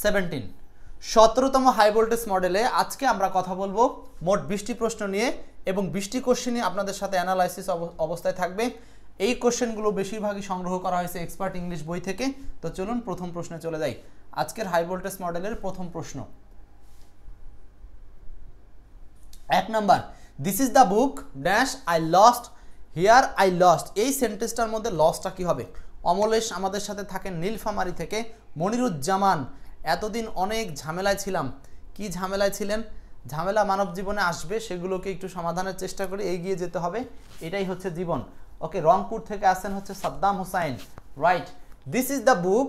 17 17তম high voltage মডেলে আজকে আমরা কথা বলবো মোট 20টি প্রশ্ন নিয়ে এবং 20টি কোশ্চেনই আপনাদের সাথে অ্যানালাইসিস অবস্থায় থাকবে। এই কোশ্চেনগুলো বেশিরভাগই সংগ্রহ করা হয়েছে এক্সপার্ট ইংলিশ বই থেকে। তো চলুন প্রথম প্রশ্নে চলে যাই। আজকের হাই ভোল্টেজ মডেলের প্রথম প্রশ্ন, 1 number, this is the book dash I lost here I lost. এই সেন্টেন্সটার মধ্যে লসটা কি হবে? অমলেশ আমাদের সাথে থাকেন নীলফামারী থেকে। মনিরুজ্জামান, এতদিন অনেক ঝামেলায় ছিলাম। কি ঝামেলায় ছিলেন? ঝামেলা মানব জীবনে আসবে, সেগুলোকে একটু সমাধানের চেষ্টা করে এগিয়ে যেতে হবে, এটাই হচ্ছে জীবন। ওকে, রংপুর থেকে আসেন হচ্ছে Saddam Hossain, right. This is the book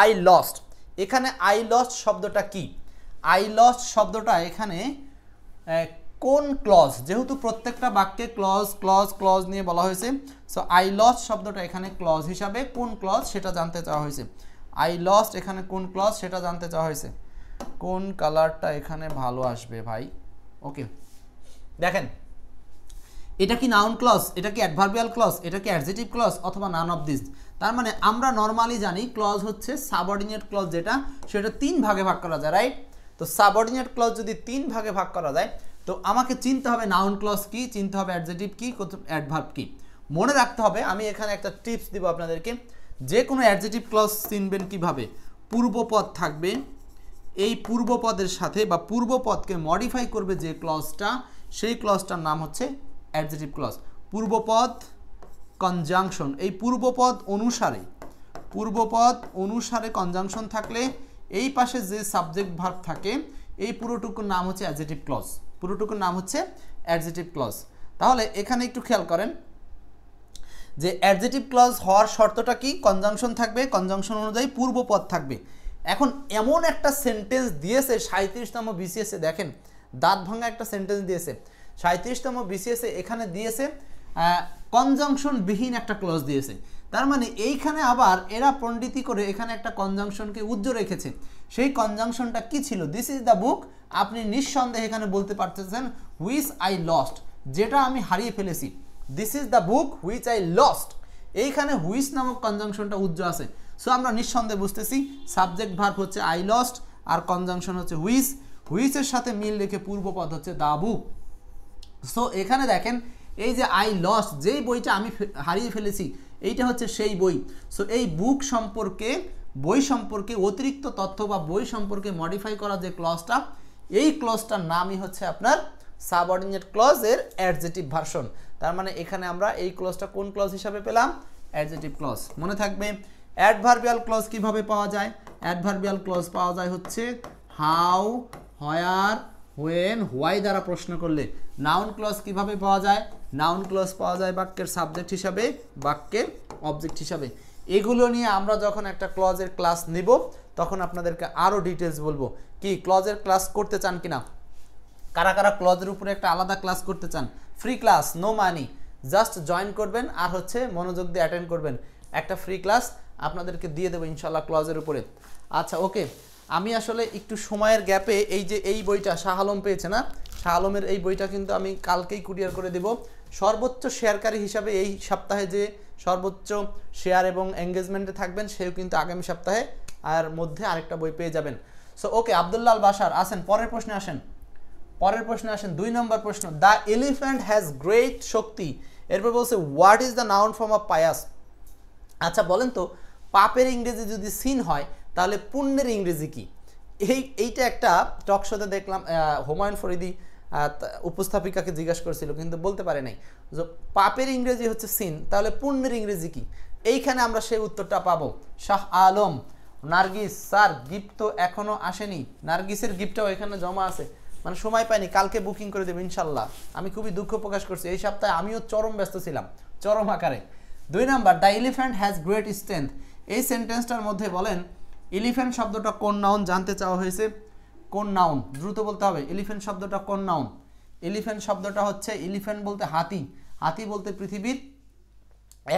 I lost. এখানে আই লস্ট শব্দটা কি? আই লস্ট শব্দটা এখানে কোন ক্লজ? যেহেতু প্রত্যেকটা বাক্যে ক্লজ ক্লজ ক্লজ নিয়ে বলা হয়েছে, সো আই লস্ট শব্দটা এখানে ক্লজ হিসাবে কোন ক্লজ সেটা জানতে চাওয়া হয়েছে। আই লস্ট এখানে কোন ক্লজ সেটা জানতে চাওয়া হয়েছে। কোন কালারটা এখানে ভালো আসবে ভাই? ওকে, দেখেন, এটা কি নাউন ক্লজ, এটা কি অ্যাডভার্বিয়াল ক্লজ, এটা কি অ্যাডজেটিভ ক্লজ অথবা নান অফ দিস? তার মানে আমরা নর্মালি জানি ক্লজ হচ্ছে সাবঅর্ডিনেট ক্লজ, যেটা সেটা 3 ভাগে ভাগ করা যায়, রাইট? তো সাবঅর্ডিনেট ক্লজ যদি 3 ভাগে ভাগ করা যায়, তো আমাকে চিনতে হবে নাউন ক্লজ কি, চিনতে হবে অ্যাডজেটিভ কি, অ্যাডভার্ব কি। মনে রাখতে হবে, আমি এখানে একটা টিপস দিব আপনাদেরকে। যে কোনো অ্যাডজেটিভ ক্লজ চিনবেন কিভাবে? পূর্বপদ থাকবে, এই পূর্বপদের সাথে বা পূর্বপদকে মডিফাই করবে যে ক্লজটা, সেই ক্লজটার নাম হচ্ছে অ্যাডজেটিভ ক্লজ। পূর্বপদ কনজাংশন, এই পূর্বপদ অনুসারে কনজাংশন থাকলে এই পাশে যে সাবজেক্ট ভার্ব থাকে, এই পুরোটুকুর নাম হচ্ছে অ্যাডজেটিভ ক্লজ, পুরোটুকুর নাম হচ্ছে অ্যাডজেটিভ ক্লজ। তাহলে এখানে একটু খেয়াল করেন যে অ্যাডজেটিভ ক্লজ হওয়ার শর্তটা কি? কনজাংশন থাকবে, কনজাংশন অনুযায়ী পূর্বপদ থাকবে। এখন এমন একটা সেন্টেন্স দিয়েছে 37তম বিসিএসে, দেখেন দাঁত ভাঙা একটা সেন্টেন্স দিয়েছে 37তম বিসিএসে, এখানে দিয়েছে কনজাংশন বিহীন একটা ক্লজ দিয়েছে। তার মানে এইখানে আবার এরা পণ্ডিতি করে এখানে একটা কনজাংশনকে উজ্জ্ব রেখেছে। সেই কনজাংশনটা কি ছিল? This is the book. আপনি নিঃসন্দেহে এখানে বলতে পারতেছেন হুইচ আই লস্ট, যেটা আমি হারিয়ে ফেলেছি। This is the book which I lost, এইখানে হুইচ নামক কনজাংশনটা উজ্জ্ব আছে। সো আমরা নিঃসন্দেহে বুঝতেছি সাবজেক্ট ভার্ব হচ্ছে আই লস্ট আর কনজাংশন হচ্ছে হুইচ। হুইচের সাথে মিল রেখে পূর্বপদ হচ্ছে দ্য বুক। সো এখানে দেখেন, এই যে আই লস্ট, যেই বইটা আমি হারিয়ে ফেলেছি, এইটা হচ্ছে সেই বই। সো এই বুক সম্পর্কে, বই সম্পর্কে অতিরিক্ত তথ্য বা বই সম্পর্কে মডিফাই করা যে ক্লজটা, এই ক্লজটার নামই হচ্ছে আপনার সাবঅর্ডিনেট ক্লজের অ্যাডজেটিভ ভার্সন। তার মানে এখানে আমরা এই ক্লজটা কোন ক্লজ হিসাবে পেলাম? Adjective clause. মনে থাকবে। অ্যাডভার্বিয়াল ক্লজ কিভাবে পাওয়া যায়? অ্যাডভার্বিয়াল ক্লজ পাওয়া যায় হচ্ছে হাউ, হোয়ার, হোয়েন, হোয়াই দ্বারা প্রশ্ন করলে। নাউন ক্লজ কিভাবে পাওয়া যায়? নাউন ক্লজ পাওয়া যায় বাক্যের সাবজেক্ট হিসাবে, বাক্যের অবজেক্ট হিসাবে। এগুলো নিয়ে আমরা যখন একটা ক্লজের ক্লাস নিব, তখন আপনাদেরকে আরও ডিটেলস বলবো। কি ক্লজের ক্লাস করতে চান কিনা? কারা কারা ক্লজের উপরে একটা আলাদা ক্লাস করতে চান? Free class, no money, just join করবেন আর হচ্ছে মনোযোগ দিয়ে অ্যাটেন্ড করবেন। একটা ফ্রি ক্লাস আপনাদেরকে দিয়ে দেবো ইনশাল্লাহ ক্লজের উপরে। আচ্ছা, ওকে, আমি আসলে একটু সময়ের গ্যাপে এই যে এই বইটা শাহ আলম পেয়েছে না, শাহ আলমের এই বইটা কিন্তু আমি কালকেই কুরিয়ার করে দেব। সর্বোচ্চ শেয়ারকারী হিসাবে এই সপ্তাহে যে সর্বোচ্চ শেয়ার এবং এঙ্গেজমেন্টে থাকবেন, সেও কিন্তু আগামী সপ্তাহে আর মধ্যে আরেকটা বই পেয়ে যাবেন। সো ওকে, আব্দুল্লাহ আল বাশার আসেন, পরের প্রশ্নে আসেন। 2 নম্বর প্রশ্ন, দ্য এলিফ্যান্ট হ্যাজ গ্রেট শক্তি। এরপর বলছে what is the noun form of pious. আচ্ছা বলেন তো, পাপের ইংরেজি যদি সিন হয়, তাহলে পুণ্যের ইংরেজি কি? এইটা একটা টক শোতে দেখলাম, হুমায়ুন ফরিদি উপস্থাপিকাকে জিজ্ঞাসা করেছিল, কিন্তু বলতে পারে নাই। যে পাপের ইংরেজি হচ্ছে সিন, তাহলে পুণ্যের ইংরেজি কি? এইখানে আমরা সেই উত্তরটা পাবো। শাহ আলম, নার্গিস স্যার, গিফট তো এখনো আসেনি। নার্গিসের গিফটটাও এখানে জমা আছে, মানে সময় পাইনি, কালকে বুকিং করে দেবো ইনশাল্লাহ। আমি খুবই দুঃখ প্রকাশ করছি, এই সপ্তাহে আমিও চরম ব্যস্ত ছিলাম, চরম আকারে। 2 number, the elephant has great strength. এই সেন্টেন্সটার মধ্যে বলেন এলিফ্যান্ট শব্দটা কোন নাউন জানতে চাওয়া হয়েছে। কোন নাউন? দ্রুত বলতে হবে। এলিফ্যান্ট শব্দটা কোন নাউন? এলিফ্যান্ট শব্দটা হচ্ছে, এলিফ্যান্ট বলতে হাতি, হাতি বলতে পৃথিবীর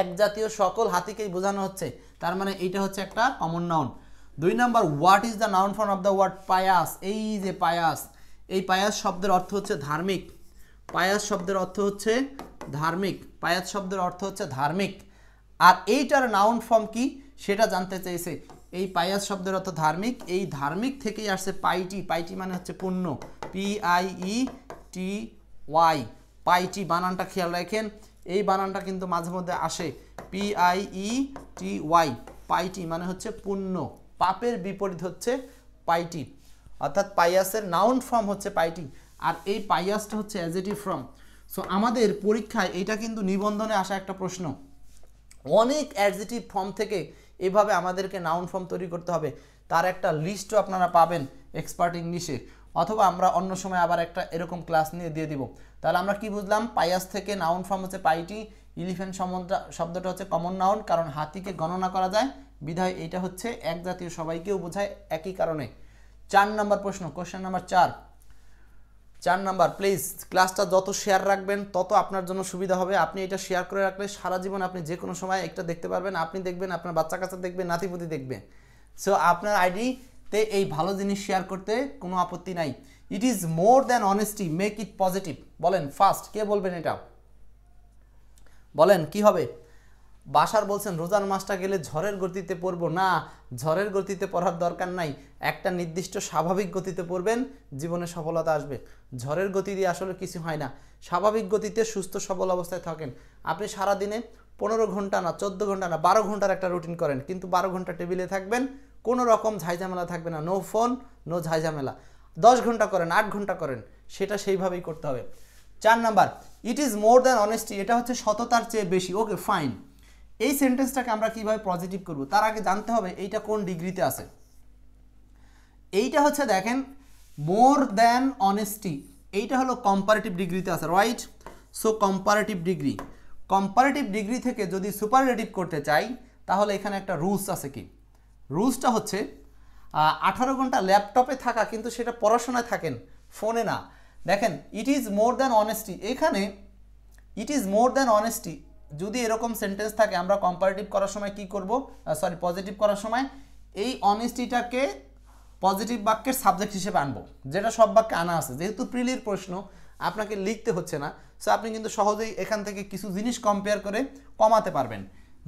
এক জাতীয় সকল হাতিকেই বোঝানো হচ্ছে। তার মানে এইটা হচ্ছে একটা common noun. 2 number, what is the noun form of the word pious. এই যে পায়াস, এই পায়াস শব্দের অর্থ হচ্ছে ধার্মিক। পায়াস শব্দের অর্থ হচ্ছে ধার্মিক, পায়াস শব্দের অর্থ হচ্ছে ধার্মিক। আর এইটার নাউন ফর্ম কি সেটা জানতে চাইছে। এই পাইয়াস শব্দের অর্থ ধার্মিক, এই ধার্মিক থেকেই আসছে পাইটি, পাইটি মানে হচ্ছে পুণ্য, PIETY, পাইটি বানানটা খেয়াল রাখেন, এই বানানটা কিন্তু মাঝে মধ্যে আসে, PIETY, পাইটি মানে হচ্ছে পুণ্য, পাপের বিপরীত হচ্ছে পাইটি, অর্থাৎ পাইয়াসের নাউন ফর্ম হচ্ছে পাইটি, আর এই পাইয়াসটা হচ্ছে অ্যাডজেক্টিভ ফর্ম। সো আমাদের পরীক্ষায় এটা কিন্তু নিবন্ধনে আসা একটা প্রশ্ন, অনেক অ্যাডজেক্টিভ ফর্ম থেকে এভাবে আমাদেরকে নাউন ফর্ম তৈরি করতে হবে, তার একটা লিস্টও আপনারা পাবেন এক্সপার্ট ইংলিশে, অথবা আমরা অন্য সময় আবার একটা এরকম ক্লাস নিয়ে দিয়ে দিব। তাহলে আমরা কি বুঝলাম, পাইয়াস থেকে নাউন ফর্ম হচ্ছে পাইটি, এলিফ্যান্ট শব্দটা হচ্ছে কমন নাউন, কারণ হাতিকে গণনা করা যায় বিধায় এটা হচ্ছে এক জাতীয়, সবাইকেও বোঝায় একই কারণে। 4 নম্বর প্রশ্ন, কোশ্চেন নাম্বার 4 নাম্বার, প্লিজ ক্লাসটা যত শেয়ার রাখবেন তত আপনার জন্য সুবিধা হবে। আপনি এটা শেয়ার করে রাখলে সারা জীবন আপনি যে কোনো সময় একটা দেখতে পারবেন, আপনি দেখবেন, আপনার বাচ্চা কাচ্চা দেখবে, নাতিপুতি দেখবে। সো আপনার আইডিতে এই ভালো জিনিস শেয়ার করতে কোনো আপত্তি নাই। ইট is more than honesty, make it positive. বলেন ফার্স্ট, কে বলবেন এটা? বলেন কি হবে? বাসার বলছেন রোজার মাসটা গেলে ঝড়ের গতিতে পড়বো না, ঝড়ের গতিতে পড়ার দরকার নাই, একটা নির্দিষ্ট স্বাভাবিক গতিতে পড়বেন, জীবনে সফলতা আসবে। ঝড়ের গতি দিয়ে আসলে কিছু হয় না, স্বাভাবিক গতিতে সুস্থ সবল অবস্থায় থাকেন। আপনি সারাদিনে 15 ঘন্টা না, 14 ঘন্টা না, 12 ঘন্টার একটা রুটিন করেন, কিন্তু 12 ঘন্টা টেবিলে থাকবেন, কোনো রকম ঝাইঝামেলা থাকবে না, নো ফোন, নো ঝাইঝামেলা। 10 ঘন্টা করেন, 8 ঘন্টা করেন, সেটা সেইভাবেই করতে হবে। 4 number, it is more than honesty, এটা হচ্ছে সততার চেয়ে বেশি। ওকে ফাইন, এই সেন্টেন্সটাকে আমরা কিভাবে পজিটিভ করব, তার আগে জানতে হবে এইটা কোন ডিগ্রিতে আছে। এইটা হচ্ছে দেখেন, মোর দ্যান অনেস্টি, এইটা হলো কম্পারেটিভ ডিগ্রিতে আছে, রাইট? সো কম্পারেটিভ ডিগ্রি থেকে যদি সুপারলেটিভ করতে চাই, তাহলে এখানে একটা রুলস আছে। কি রুলসটা হচ্ছে 18 ঘন্টা ল্যাপটপে থাকা, কিন্তু সেটা পড়াশোনায় থাকেন, ফোনে না। দেখেন, it is more than honesty, এখানে it is more than honesty যদি এরকম সেন্টেন্স থাকে, আমরা কম্পারেটিভ করার সময় কি করব, পজিটিভ করার সময় এই অনেস্টিটাকে পজিটিভ বাক্যের সাবজেক্ট হিসেবে আনবো, যেটা সব বাক্যে আনা আছে। যেহেতু প্রিলির প্রশ্ন, আপনাকে লিখতে হচ্ছে না, সো আপনি কিন্তু সহজেই এখান থেকে কিছু জিনিস কম্পেয়ার করে কমাতে পারবেন।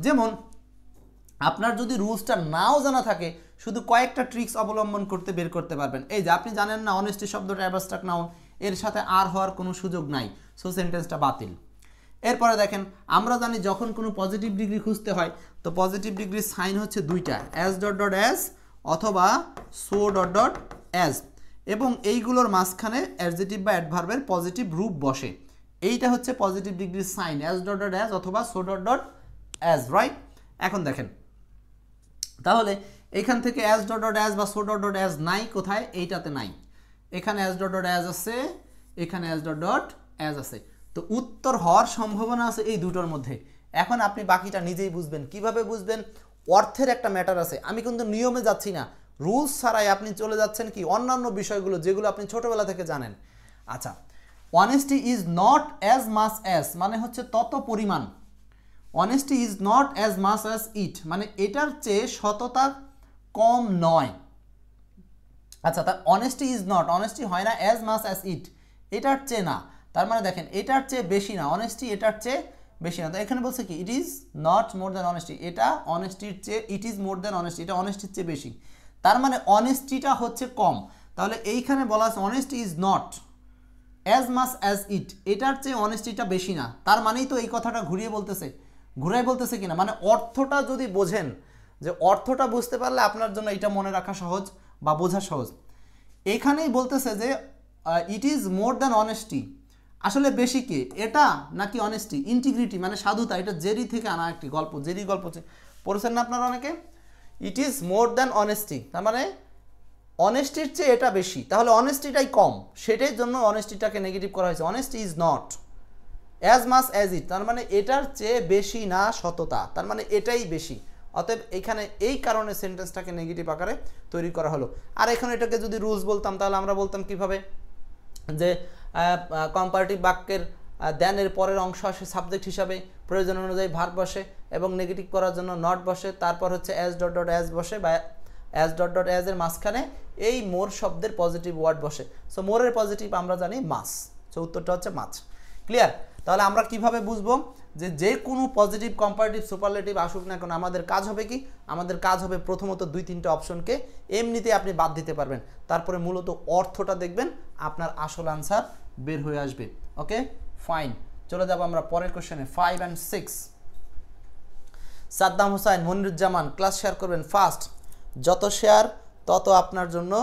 যেমন আপনার যদি রুলসটা নাও জানা থাকে, শুধু কয়েকটা ট্রিক্স অবলম্বন করতে বের করতে পারবেন। এই যে আপনি জানেন না অনেস্টি শব্দটা অ্যাবস্ট্রাক্ট নাউন, এর সাথে আর হওয়ার কোনো সুযোগ নাই, সো সেন্টেন্সটা বাতিল। এরপরে দেখেন, আমরা জানি যখন কোনো পজিটিভ ডিগ্রি খুঁজতে হয়, তো পজিটিভ ডিগ্রির সাইন হচ্ছে দুইটা, অ্যাজ ডট ডট অ্যাজ অথবা সো ডট ডট অ্যাজ, এবং এইগুলোর মাঝখানে অ্যাডজেটিভ বা অ্যাডভার্বের পজিটিভ রূপ বসে। এইটা হচ্ছে পজিটিভ ডিগ্রির sign, as dot dot as অথবা so dot dot as, right? এখন দেখেন, তাহলে এখান থেকে অ্যাজ ডট ডট অ্যাজ বা সো ডট ডট অ্যাজ নাই, কোথায়? এইটাতে নাই। এখানে অ্যাজ ডট ডট অ্যাজ আছে, এখানে অ্যাজ ডট ডট অ্যাজ আছে, তো উত্তর হওয়ার সম্ভাবনা আছে এই দুটোর মধ্যে। এখন আপনি বাকিটা নিজেই বুঝবেন। কিভাবে বুঝবেন? অর্থের একটা ম্যাটার আছে, আমি কিন্তু নিয়মে যাচ্ছি না, রুলস ছাড়াই আপনি চলে যাচ্ছেন কি অন্যান্য বিষয়গুলো যেগুলো আপনি ছোটবেলা থেকে জানেন। আচ্ছা, honesty is not as much as মানে হচ্ছে তত পরিমাণ, honesty is not as much as it মানে এটার চেয়ে সততা কম নয়। আচ্ছা, তা অনেস্টি ইজ নট, অনেস্টি হয় না, অ্যাজ মাচ অ্যাজ ইট এটার চেয়ে না, তার মানে দেখেন এটার চেয়ে বেশি না, অনেস্টি এটার চেয়ে বেশি না। তো এখানে বলছে কি, it is not more than honesty, এটা অনেস্টির চেয়ে, ইট ইজ মোর দ্যান অনেস্টি, এটা অনেস্টির চেয়ে বেশি, তার মানে অনেস্টিটা হচ্ছে কম। তাহলে এইখানে বলা আছে honesty is not as much as it, এটার চেয়ে অনেস্টিটা বেশি না, তার মানেই তো এই কথাটা ঘুরাই বলতেছে কিনা, মানে অর্থটা যদি বোঝেন, যে অর্থটা বুঝতে পারলে আপনার জন্য এটা মনে রাখা সহজ বা বোঝা সহজ। এইখানেই বলতেছে যে ইট ইজ মোর দ্যান অনেস্টি, আসলে বেশি কে, এটা নাকি অনেস্টি? ইন্টিগ্রিটি মানে সাধুতা, এটা জেরি থেকে আনা একটি গল্প, জেরি গল্প পড়েছেন না আপনারা অনেকে। ইট ইজ মোর দ্যান অনেস্টি, তার মানে অনেস্টির চেয়ে এটা বেশি, তাহলে অনেস্টিটাই কম, সেটার জন্য অনেস্টিটাকে নেগেটিভ করা হয়েছে। Honesty is not as much as it, তার মানে এটার চেয়ে বেশি না সততা, তার মানে এটাই বেশি। অতএব এখানে এই কারণে সেন্টেন্সটাকে নেগেটিভ আকারে তৈরি করা হলো। আর এখন এটাকে যদি রুলস বলতাম, তাহলে আমরা বলতাম কিভাবে, যে কম্পারেটিভ বাক্যের দ্যানের পরের অংশ আসে সাবজেক্ট হিসাবে, প্রয়োজন অনুযায়ী ভার্ব বসে এবং নেগেটিভ করার জন্য নট বসে, তারপর হচ্ছে অ্যাজ ডট ডট অ্যাজ বসে, বা অ্যাজ ডট ডট অ্যাজ এর মাঝখানে এই মোর শব্দের পজিটিভ ওয়ার্ড বসে। সো মোরের পজিটিভ আমরা জানি মাছ, সো উত্তরটা হচ্ছে মাছ। ক্লিয়ার? তাহলে আমরা কিভাবে বুঝবো যে কোনো পজিটিভ কম্পারেটিভ সুপারলেটিভ আসুক না কেন আমাদের কাজ হবে কি, আমাদের কাজ হবে প্রথমত 2-3টে অপশনকে এমনিতে আপনি বাদ দিতে পারবেন, তারপরে মূলত অর্থটা দেখবেন, আপনার আসল আনসার বের হয়ে আসবে। ওকে ফাইন, চলে যাব আমরা পরের কোশ্চেনে 5 and 6। Saddam Hossain, Moniruzzaman class share করবেন ফার্স্ট, যত শেয়ার তত আপনার জন্য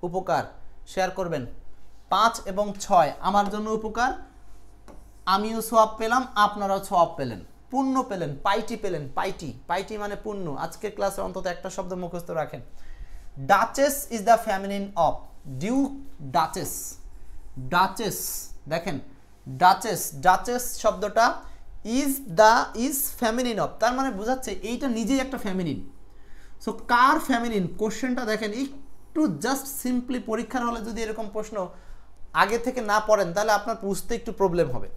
উপকার, শেয়ার করবেন। 5 এবং 6 আমার জন্য উপকার, আমিও সোয়াব পেলাম, আপনারাও সোয়াব পেলেন, পুণ্য পেলেন, পাইটি পেলেন। পাইটি, পাইটি মানে পুণ্য। আজকের ক্লাসে অন্তত একটা শব্দ মুখস্থ রাখেন। Duchess is the ফ্যামিলিন of Duke duchess. Duchess দেখেন, ডাচেস, ডাচেস শব্দটা ইজ ফ্যামিলিন অফ, তার মানে বোঝাচ্ছে এইটা নিজেই একটা ফ্যামিলিন। সো কার ফ্যামিলিন, কোশ্চেনটা দেখেন একটু জাস্ট সিম্পলি পরীক্ষার হলে যদি এরকম প্রশ্ন আগে থেকে না পড়েন তাহলে আপনার বুঝতে একটু প্রবলেম হবে।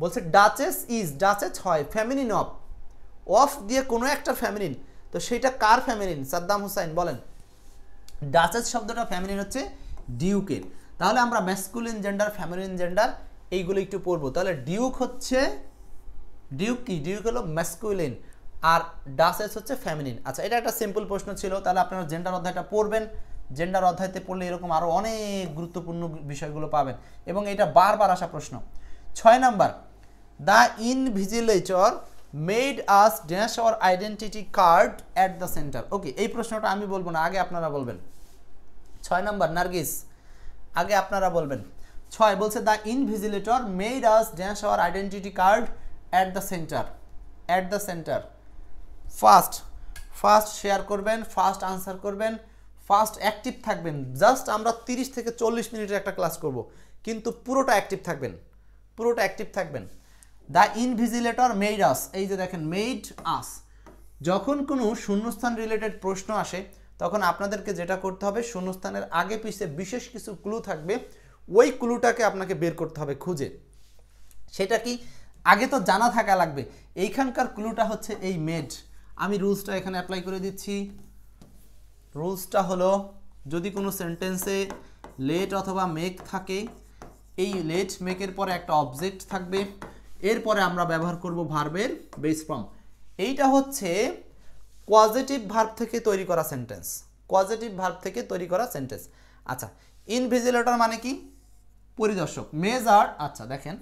বলছে ডাচেস ইজ, ডাচেস হয় ফ্যামিলিন অফ, অফ দিয়ে কোনো একটা ফ্যামিলিন, তো সেটা কার ফ্যামিলিন? সাদ্দাম হোসাইন বলেন। ডাচেস শব্দটা ফ্যামিলিন হচ্ছে ডিউকের। তাহলে আমরা ম্যাসকুলিন জেন্ডার, ফ্যামিলিন জেন্ডার এইগুলো একটু পড়বো। তাহলে ডিউক হচ্ছে, ডিউক কি? ডিউক হলো ম্যাসকুলিন আর ডাচেস হচ্ছে ফ্যামিলিন। আচ্ছা, এটা একটা সিম্পল প্রশ্ন ছিল, তাহলে আপনারা জেন্ডার অধ্যায়টা পড়বেন। জেন্ডার অধ্যায়তে পড়লে এরকম আরও অনেক গুরুত্বপূর্ণ বিষয়গুলো পাবেন এবং এটা বারবার আসা প্রশ্ন। 6 number, the invigilator made us dash our identity card at the centre. Okay, এই প্রশ্নটা আমি বলবো না, আগে আপনারা বলবেন। 6 নাম্বার নার্গিস, আগে আপনারা বলবেন। 6 বলছে the invigilator made us dash our identity card at the centre. At the centre first share করবেন, ফার্স্ট আনসার করবেন, ফার্স্ট অ্যাক্টিভ থাকবেন। জাস্ট আমরা 30 থেকে 40 মিনিটের একটা ক্লাস করব, কিন্তু পুরোটা অ্যাক্টিভ থাকবেন, পুরোটা অ্যাক্টিভ থাকবেন। দ্য ইনভিজিলেটর মেড আস, এই যে দেখেন মেড আস। যখন কোনো শূন্যস্থান রিলেটেড প্রশ্ন আসে তখন আপনাদেরকে যেটা করতে হবে, শূন্যস্থানের আগে পিছে বিশেষ কিছু ক্লু থাকবে, ওই ক্লুটাকে আপনাকে বের করতে হবে খুঁজে। সেটা কি আগে তো জানা থাকা লাগবে। এইখানকার ক্লুটা হচ্ছে এই মেড। আমি রুলসটা এখানে অ্যাপ্লাই করে দিচ্ছি। রুলসটা হলো, যদি কোনো সেন্টেন্সে লেট অথবা মেক থাকে, এই লেট মেকের পরে একটা অবজেক্ট থাকবে, এরপরে আমরা ব্যবহার করব ভার্বের বেস ফর্ম। এইটা হচ্ছে পজিটিভ ভার্ব থেকে তৈরি করা সেন্টেন্স, পজিটিভ ভার্ব থেকে তৈরি করা সেন্টেন্স। আচ্ছা, ইনভিজিলেটর মানে কি? পরিদর্শক। মেজার, আচ্ছা দেখেন,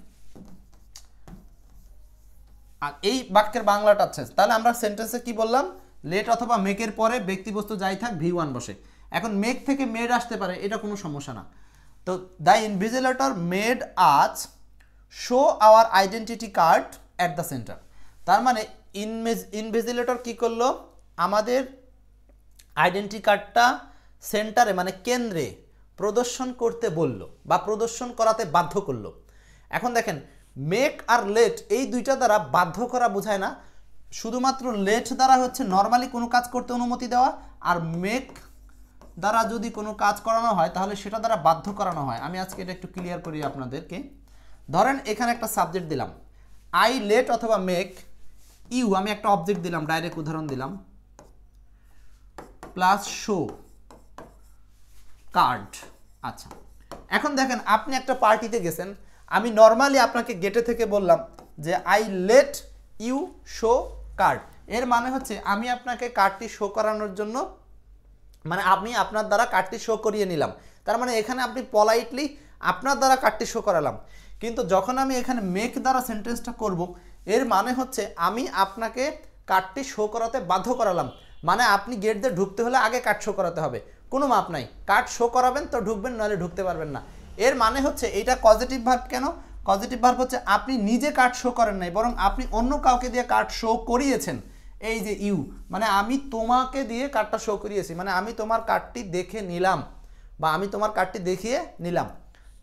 আর এই বাক্যের বাংলাটা আছে। তাহলে আমরা সেন্টেন্সে কি বললাম? লেট অথবা মেকের পরে ব্যক্তিবস্তু যাই থাক V1 বসে। এখন মেক থেকে মেড আসতে পারে, এটা কোনো সমস্যা না। তো দ্য ইনভিজিলেটর মেড আজ show our identity card at the centre. তার মানে ইনভিজিলেটর কি করলো? আমাদের আইডেন্টি কার্ডটা সেন্টারে মানে কেন্দ্রে প্রদর্শন করতে বলল বা প্রদর্শন করাতে বাধ্য করলো। এখন দেখেন, মেক আর লেট এই দুইটা দ্বারা বাধ্য করা বোঝায় না, শুধুমাত্র লেট দ্বারা হচ্ছে নর্মালি কোনো কাজ করতে অনুমতি দেওয়া, আর মেক দ্বারা যদি কোনো কাজ করানো হয় তাহলে সেটা দ্বারা বাধ্য করানো হয়। আমি আজকে এটা একটু ক্লিয়ার করি আপনাদেরকে। ধরেন এখানে একটা সাবজেক্ট দিলাম, আই লেট অথবা মেক ইউ, আমি একটা অবজেক্ট দিলাম, ডাইরেক্ট উদাহরণ দিলাম, প্লাস শো কার্ড। আচ্ছা, এখন দেখেন আপনি একটা পার্টিতে গেছেন, আমি নর্মালি আপনাকে গেটে থেকে বললাম যে I let you show card. এর মানে হচ্ছে আমি আপনাকে কার্ডটি শো করানোর জন্য, মানে আমি আপনার দ্বারা কার্ডটি শো করিয়ে নিলাম। তার মানে এখানে আপনি পলাইটলি আপনার দ্বারা কার্ডটি শো করালাম। কিন্তু যখন আমি এখানে মেক দ্বারা সেন্টেন্সটা করব, এর মানে হচ্ছে আমি আপনাকে কার্ডটি শো করাতে বাধ্য করালাম। মানে আপনি গেট দিয়ে ঢুকতে হলে আগে কার্ড শো করাতে হবে, কোনো মাপ নাই। কার্ড শো করাবেন তো ঢুকবেন, নাহলে ঢুকতে পারবেন না। এর মানে হচ্ছে এটা পজিটিভ ভার্ব। কেন পজিটিভ ভার্ব? হচ্ছে আপনি নিজে কার্ড শো করেন নাই, বরং আপনি অন্য কাউকে দিয়ে কার্ড শো করিয়েছেন। এই যে ইউ, মানে আমি তোমাকে দিয়ে কার্ডটা শো করিয়েছি, মানে আমি তোমার কার্ডটি দেখে নিলাম বা আমি তোমার কার্ডটি দেখিয়ে নিলাম।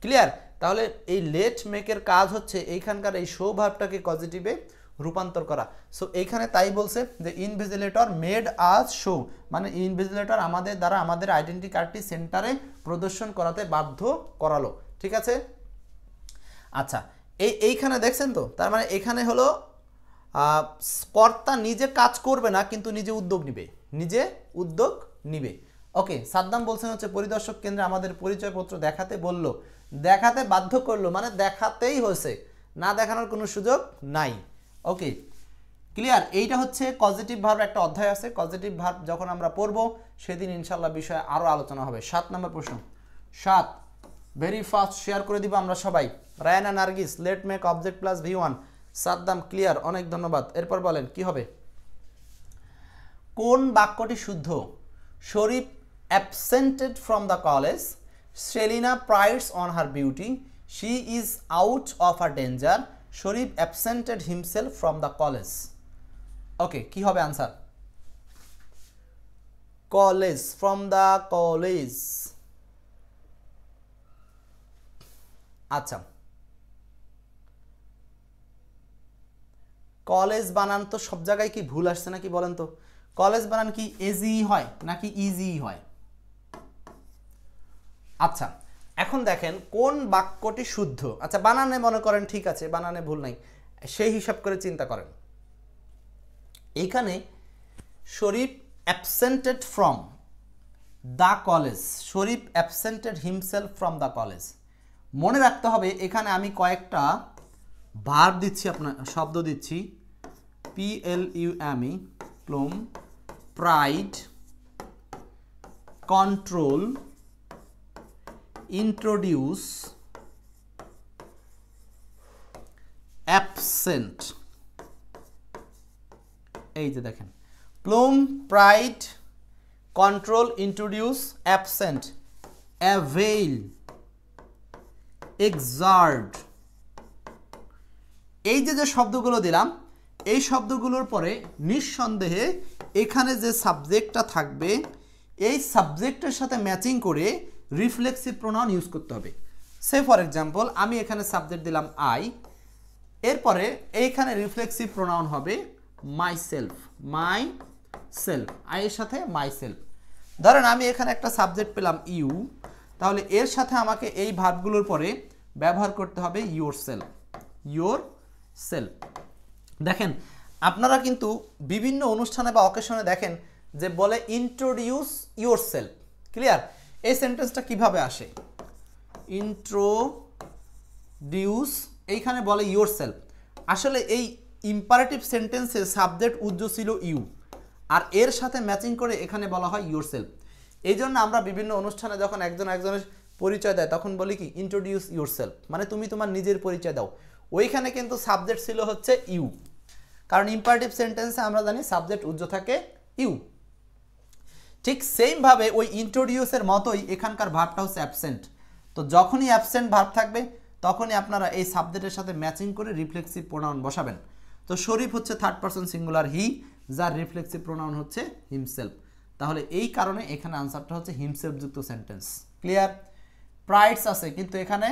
ক্লিয়ার? তাহলে এই লেট মেকের কাজ হচ্ছে এইখানকার এই শো ভার্বটাকে পজিটিভে রূপান্তর করা। সো এইখানে তাই বলছে যে ইনভিজিলেটর মেড আস শো, মানে ইনভিজিলেটর আমাদের দ্বারা আমাদের আইডেন্টি কার্ডটি সেন্টারে প্রদর্শন করাতে বাধ্য করালো। ঠিক আছে? আচ্ছা, এইখানে দেখছেন তো, তার মানে এখানে হলো কর্তা নিজে কাজ করবে না, কিন্তু নিজে উদ্যোগ নিবে, নিজে উদ্যোগ নিবে। ওকে, সাদ্দাম বলছেন হচ্ছে পরিদর্শক কেন্দ্রে আমাদের পরিচয়পত্র দেখাতে বলল, দেখাতে বাধ্য করলো, মানে দেখাতেই হয়েছে, না দেখানোর কোনো সুযোগ নাই। ওকে, ক্লিয়ার? এইটা হচ্ছে পজিটিভ ভার্ব, একটা অধ্যায় আছে পজিটিভ ভার্ব, যখন আমরা পড়ব সেদিন ইনশাল্লাহ বিষয়ে আরও আলোচনা হবে। 7 নম্বর প্রশ্ন, 7 ভেরি ফাস্ট শেয়ার করে দিব আমরা সবাই। Raina Nargis, late make object plus V1। Saddam, clear, অনেক ধন্যবাদ। এরপর বলেন কি হবে? কোন বাক্যটি শুদ্ধ? শরীফ absented from the college, Selina prides on her beauty, she is out of her danger, Sharif absented himself from the college। ওকে, কি হবে answer? College, from the college। আচ্ছা, কলেজ বানান তো সব জায়গায় কি ভুল আসছে নাকি বলেন তো? কলেজ বানান কি এজি হয় নাকি ইজি হয়? আচ্ছা, এখন দেখেন কোন বাক্যটি শুদ্ধ। আচ্ছা, বানানে মনে করেন ঠিক আছে, বানানে ভুল নাই, সেই হিসাব করে চিন্তা করেন। এইখানে Sharif absented from the college, Sharif absented himself from the college. মনে রাখতে হবে এখানে আমি কয়েকটা ভার্ব দিচ্ছি, আপনার শব্দ দিচ্ছি। PLUME, plum, pride, control, introduce, absent. এই যে দেখেন, plum, pride, control, introduce, absent, avail, exert. এই যে শব্দগুলো দিলাম, এই শব্দগুলোর পরে নিঃসন্দেহে এখানে যে সাবজেক্টটা থাকবে, এই সাবজেক্টের সাথে ম্যাচিং করে রিফ্লেক্সিভ প্রোনাউন ইউজ করতে হবে। সে ফর এক্সাম্পল আমি এখানে সাবজেক্ট দিলাম আই, এরপরে এইখানে রিফ্লেক্সিভ প্রোনাউন হবে মাই সেলফ, মাই সেলফ, আইয়ের সাথে মাই সেলফ। ধরেন আমি এখানে একটা সাবজেক্ট পেলাম ইউ, তাহলে এর সাথে আমাকে এই ভার্বগুলোর পরে ব্যবহার করতে হবে ইয়োর সেলফ, ইয়োর সেলফ। দেখেন আপনারা কিন্তু বিভিন্ন অনুষ্ঠানে বা অকেশনে দেখেন যে বলে ইন্ট্রোডিউস ইয়োর সেলফ। ক্লিয়ার? এই সেন্টেন্সটা কিভাবে আসে? ইন্ট্রোডিউস, এইখানে বলে ইয়োর সেলফ। আসলে এই ইম্পারেটিভ সেন্টেন্সের সাবজেক্ট উজ্জ ছিল ইউ, আর এর সাথে ম্যাচিং করে এখানে বলা হয় ইয়োর সেলফ। এই জন্য আমরা বিভিন্ন অনুষ্ঠানে যখন একজন একজনের পরিচয় দেয় তখন বলি কি ইন্ট্রোডিউস ইয়োর সেলফ, মানে তুমি তোমার নিজের পরিচয় দাও। ওইখানে কিন্তু সাবজেক্ট ছিল হচ্ছে ইউ, কারণ ইম্পারেটিভ সেন্টেন্সে আমরা জানি সাবজেক্ট উজ্জ থাকে ইউ। ঠিক সেমভাবে ওই ইন্ট্রোডিউসের মতোই এখানকার ভার্বটা হচ্ছে অ্যাবসেন্ট। তো যখনই অ্যাবসেন্ট ভার্ব থাকবে তখনই আপনারা এই সাবজেক্টের সাথে ম্যাচিং করে রিফ্লেক্সিভ প্রোনাউন বসাবেন। তো শরীফ হচ্ছে থার্ড পারসন সিঙ্গুলার হি, যার রিফ্লেক্সিভ প্রোনাউন হচ্ছে হিমসেলফ। তাহলে এই কারণে এখানে আনসারটা হচ্ছে হিমসেলফ যুক্ত সেন্টেন্স। ক্লিয়ার? প্রাইডস আছে কিন্তু এখানে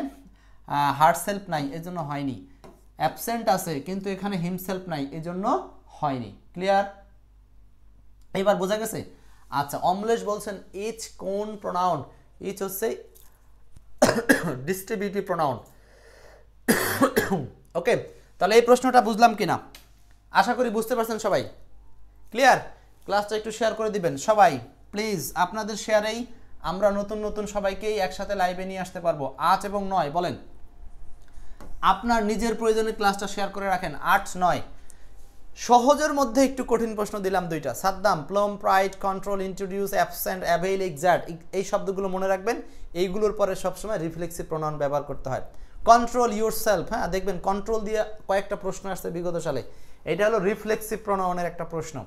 হার্ট সেলফ নাই, এজন্য হয়নি। অ্যাবসেন্ট আছে কিন্তু এখানে হিমসেলফ নাই, এজন্য হয়নি। ক্লিয়ার? এবার বোঝা গেছে? আচ্ছা, অমলেশ বলছেন ইচ কোন প্রোনাউন? ইচ হচ্ছে ডিস্ট্রিবিউটিভ প্রোনাউন। ওকে, তাহলে এই প্রশ্নটা বুঝলাম কিনা? আশা করি বুঝতে পারছেন সবাই। ক্লিয়ার? ক্লাসটা একটু শেয়ার করে দিবেন সবাই প্লিজ। আপনাদের শেয়ারেই আমরা নতুন নতুন সবাইকেই একসাথে লাইভে নিয়ে আসতে পারবো। 8 এবং 9 বলেন, আপনার নিজের প্রয়োজনে ক্লাসটা শেয়ার করে রাখেন। 8, 9 সহজের মধ্যে একটু কঠিন প্রশ্ন দিলাম দুইটা। সাদ্দাম, plume, pride, control, introduce, absent, avail, exert, এই শব্দগুলো মনে রাখবেন। এইগুলোর পরে সবসময় রিফ্লেক্সিভ প্রোনাউন ব্যবহার করতে হয়। কন্ট্রোল ইউর সেলফ, হ্যাঁ দেখবেন কন্ট্রোল দিয়ে কয়েকটা প্রশ্ন আসছে বিগত সালে। এটা হলো রিফ্লেক্সিভ প্রোনাউনের একটা প্রশ্ন।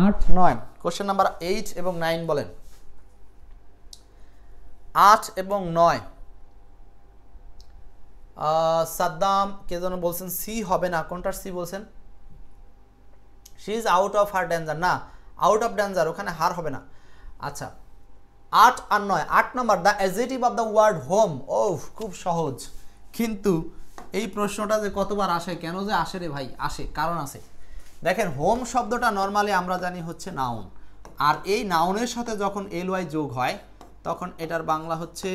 আট, 9 কোশ্চেন নাম্বার 8 এবং 9 বলেন। 8 এবং 9 সাদ্দাম কে যেন বলছেন সি হবে না, কোনটার সি বলছেন? She is out of her danger, না আউট অফ ডেঞ্জার, ওখানে হার হবে না। আচ্ছা, 8 আর 9। 8 number, the adjective of the word home. ও খুব সহজ, কিন্তু এই প্রশ্নটা যে কতবার আসে, কেন যে আসে রে ভাই, আসে কারণ আছে। দেখেন হোম শব্দটা নর্মালি আমরা জানি হচ্ছে নাউন, আর এই নাউনের সাথে যখন ly যোগ হয় তখন এটার বাংলা হচ্ছে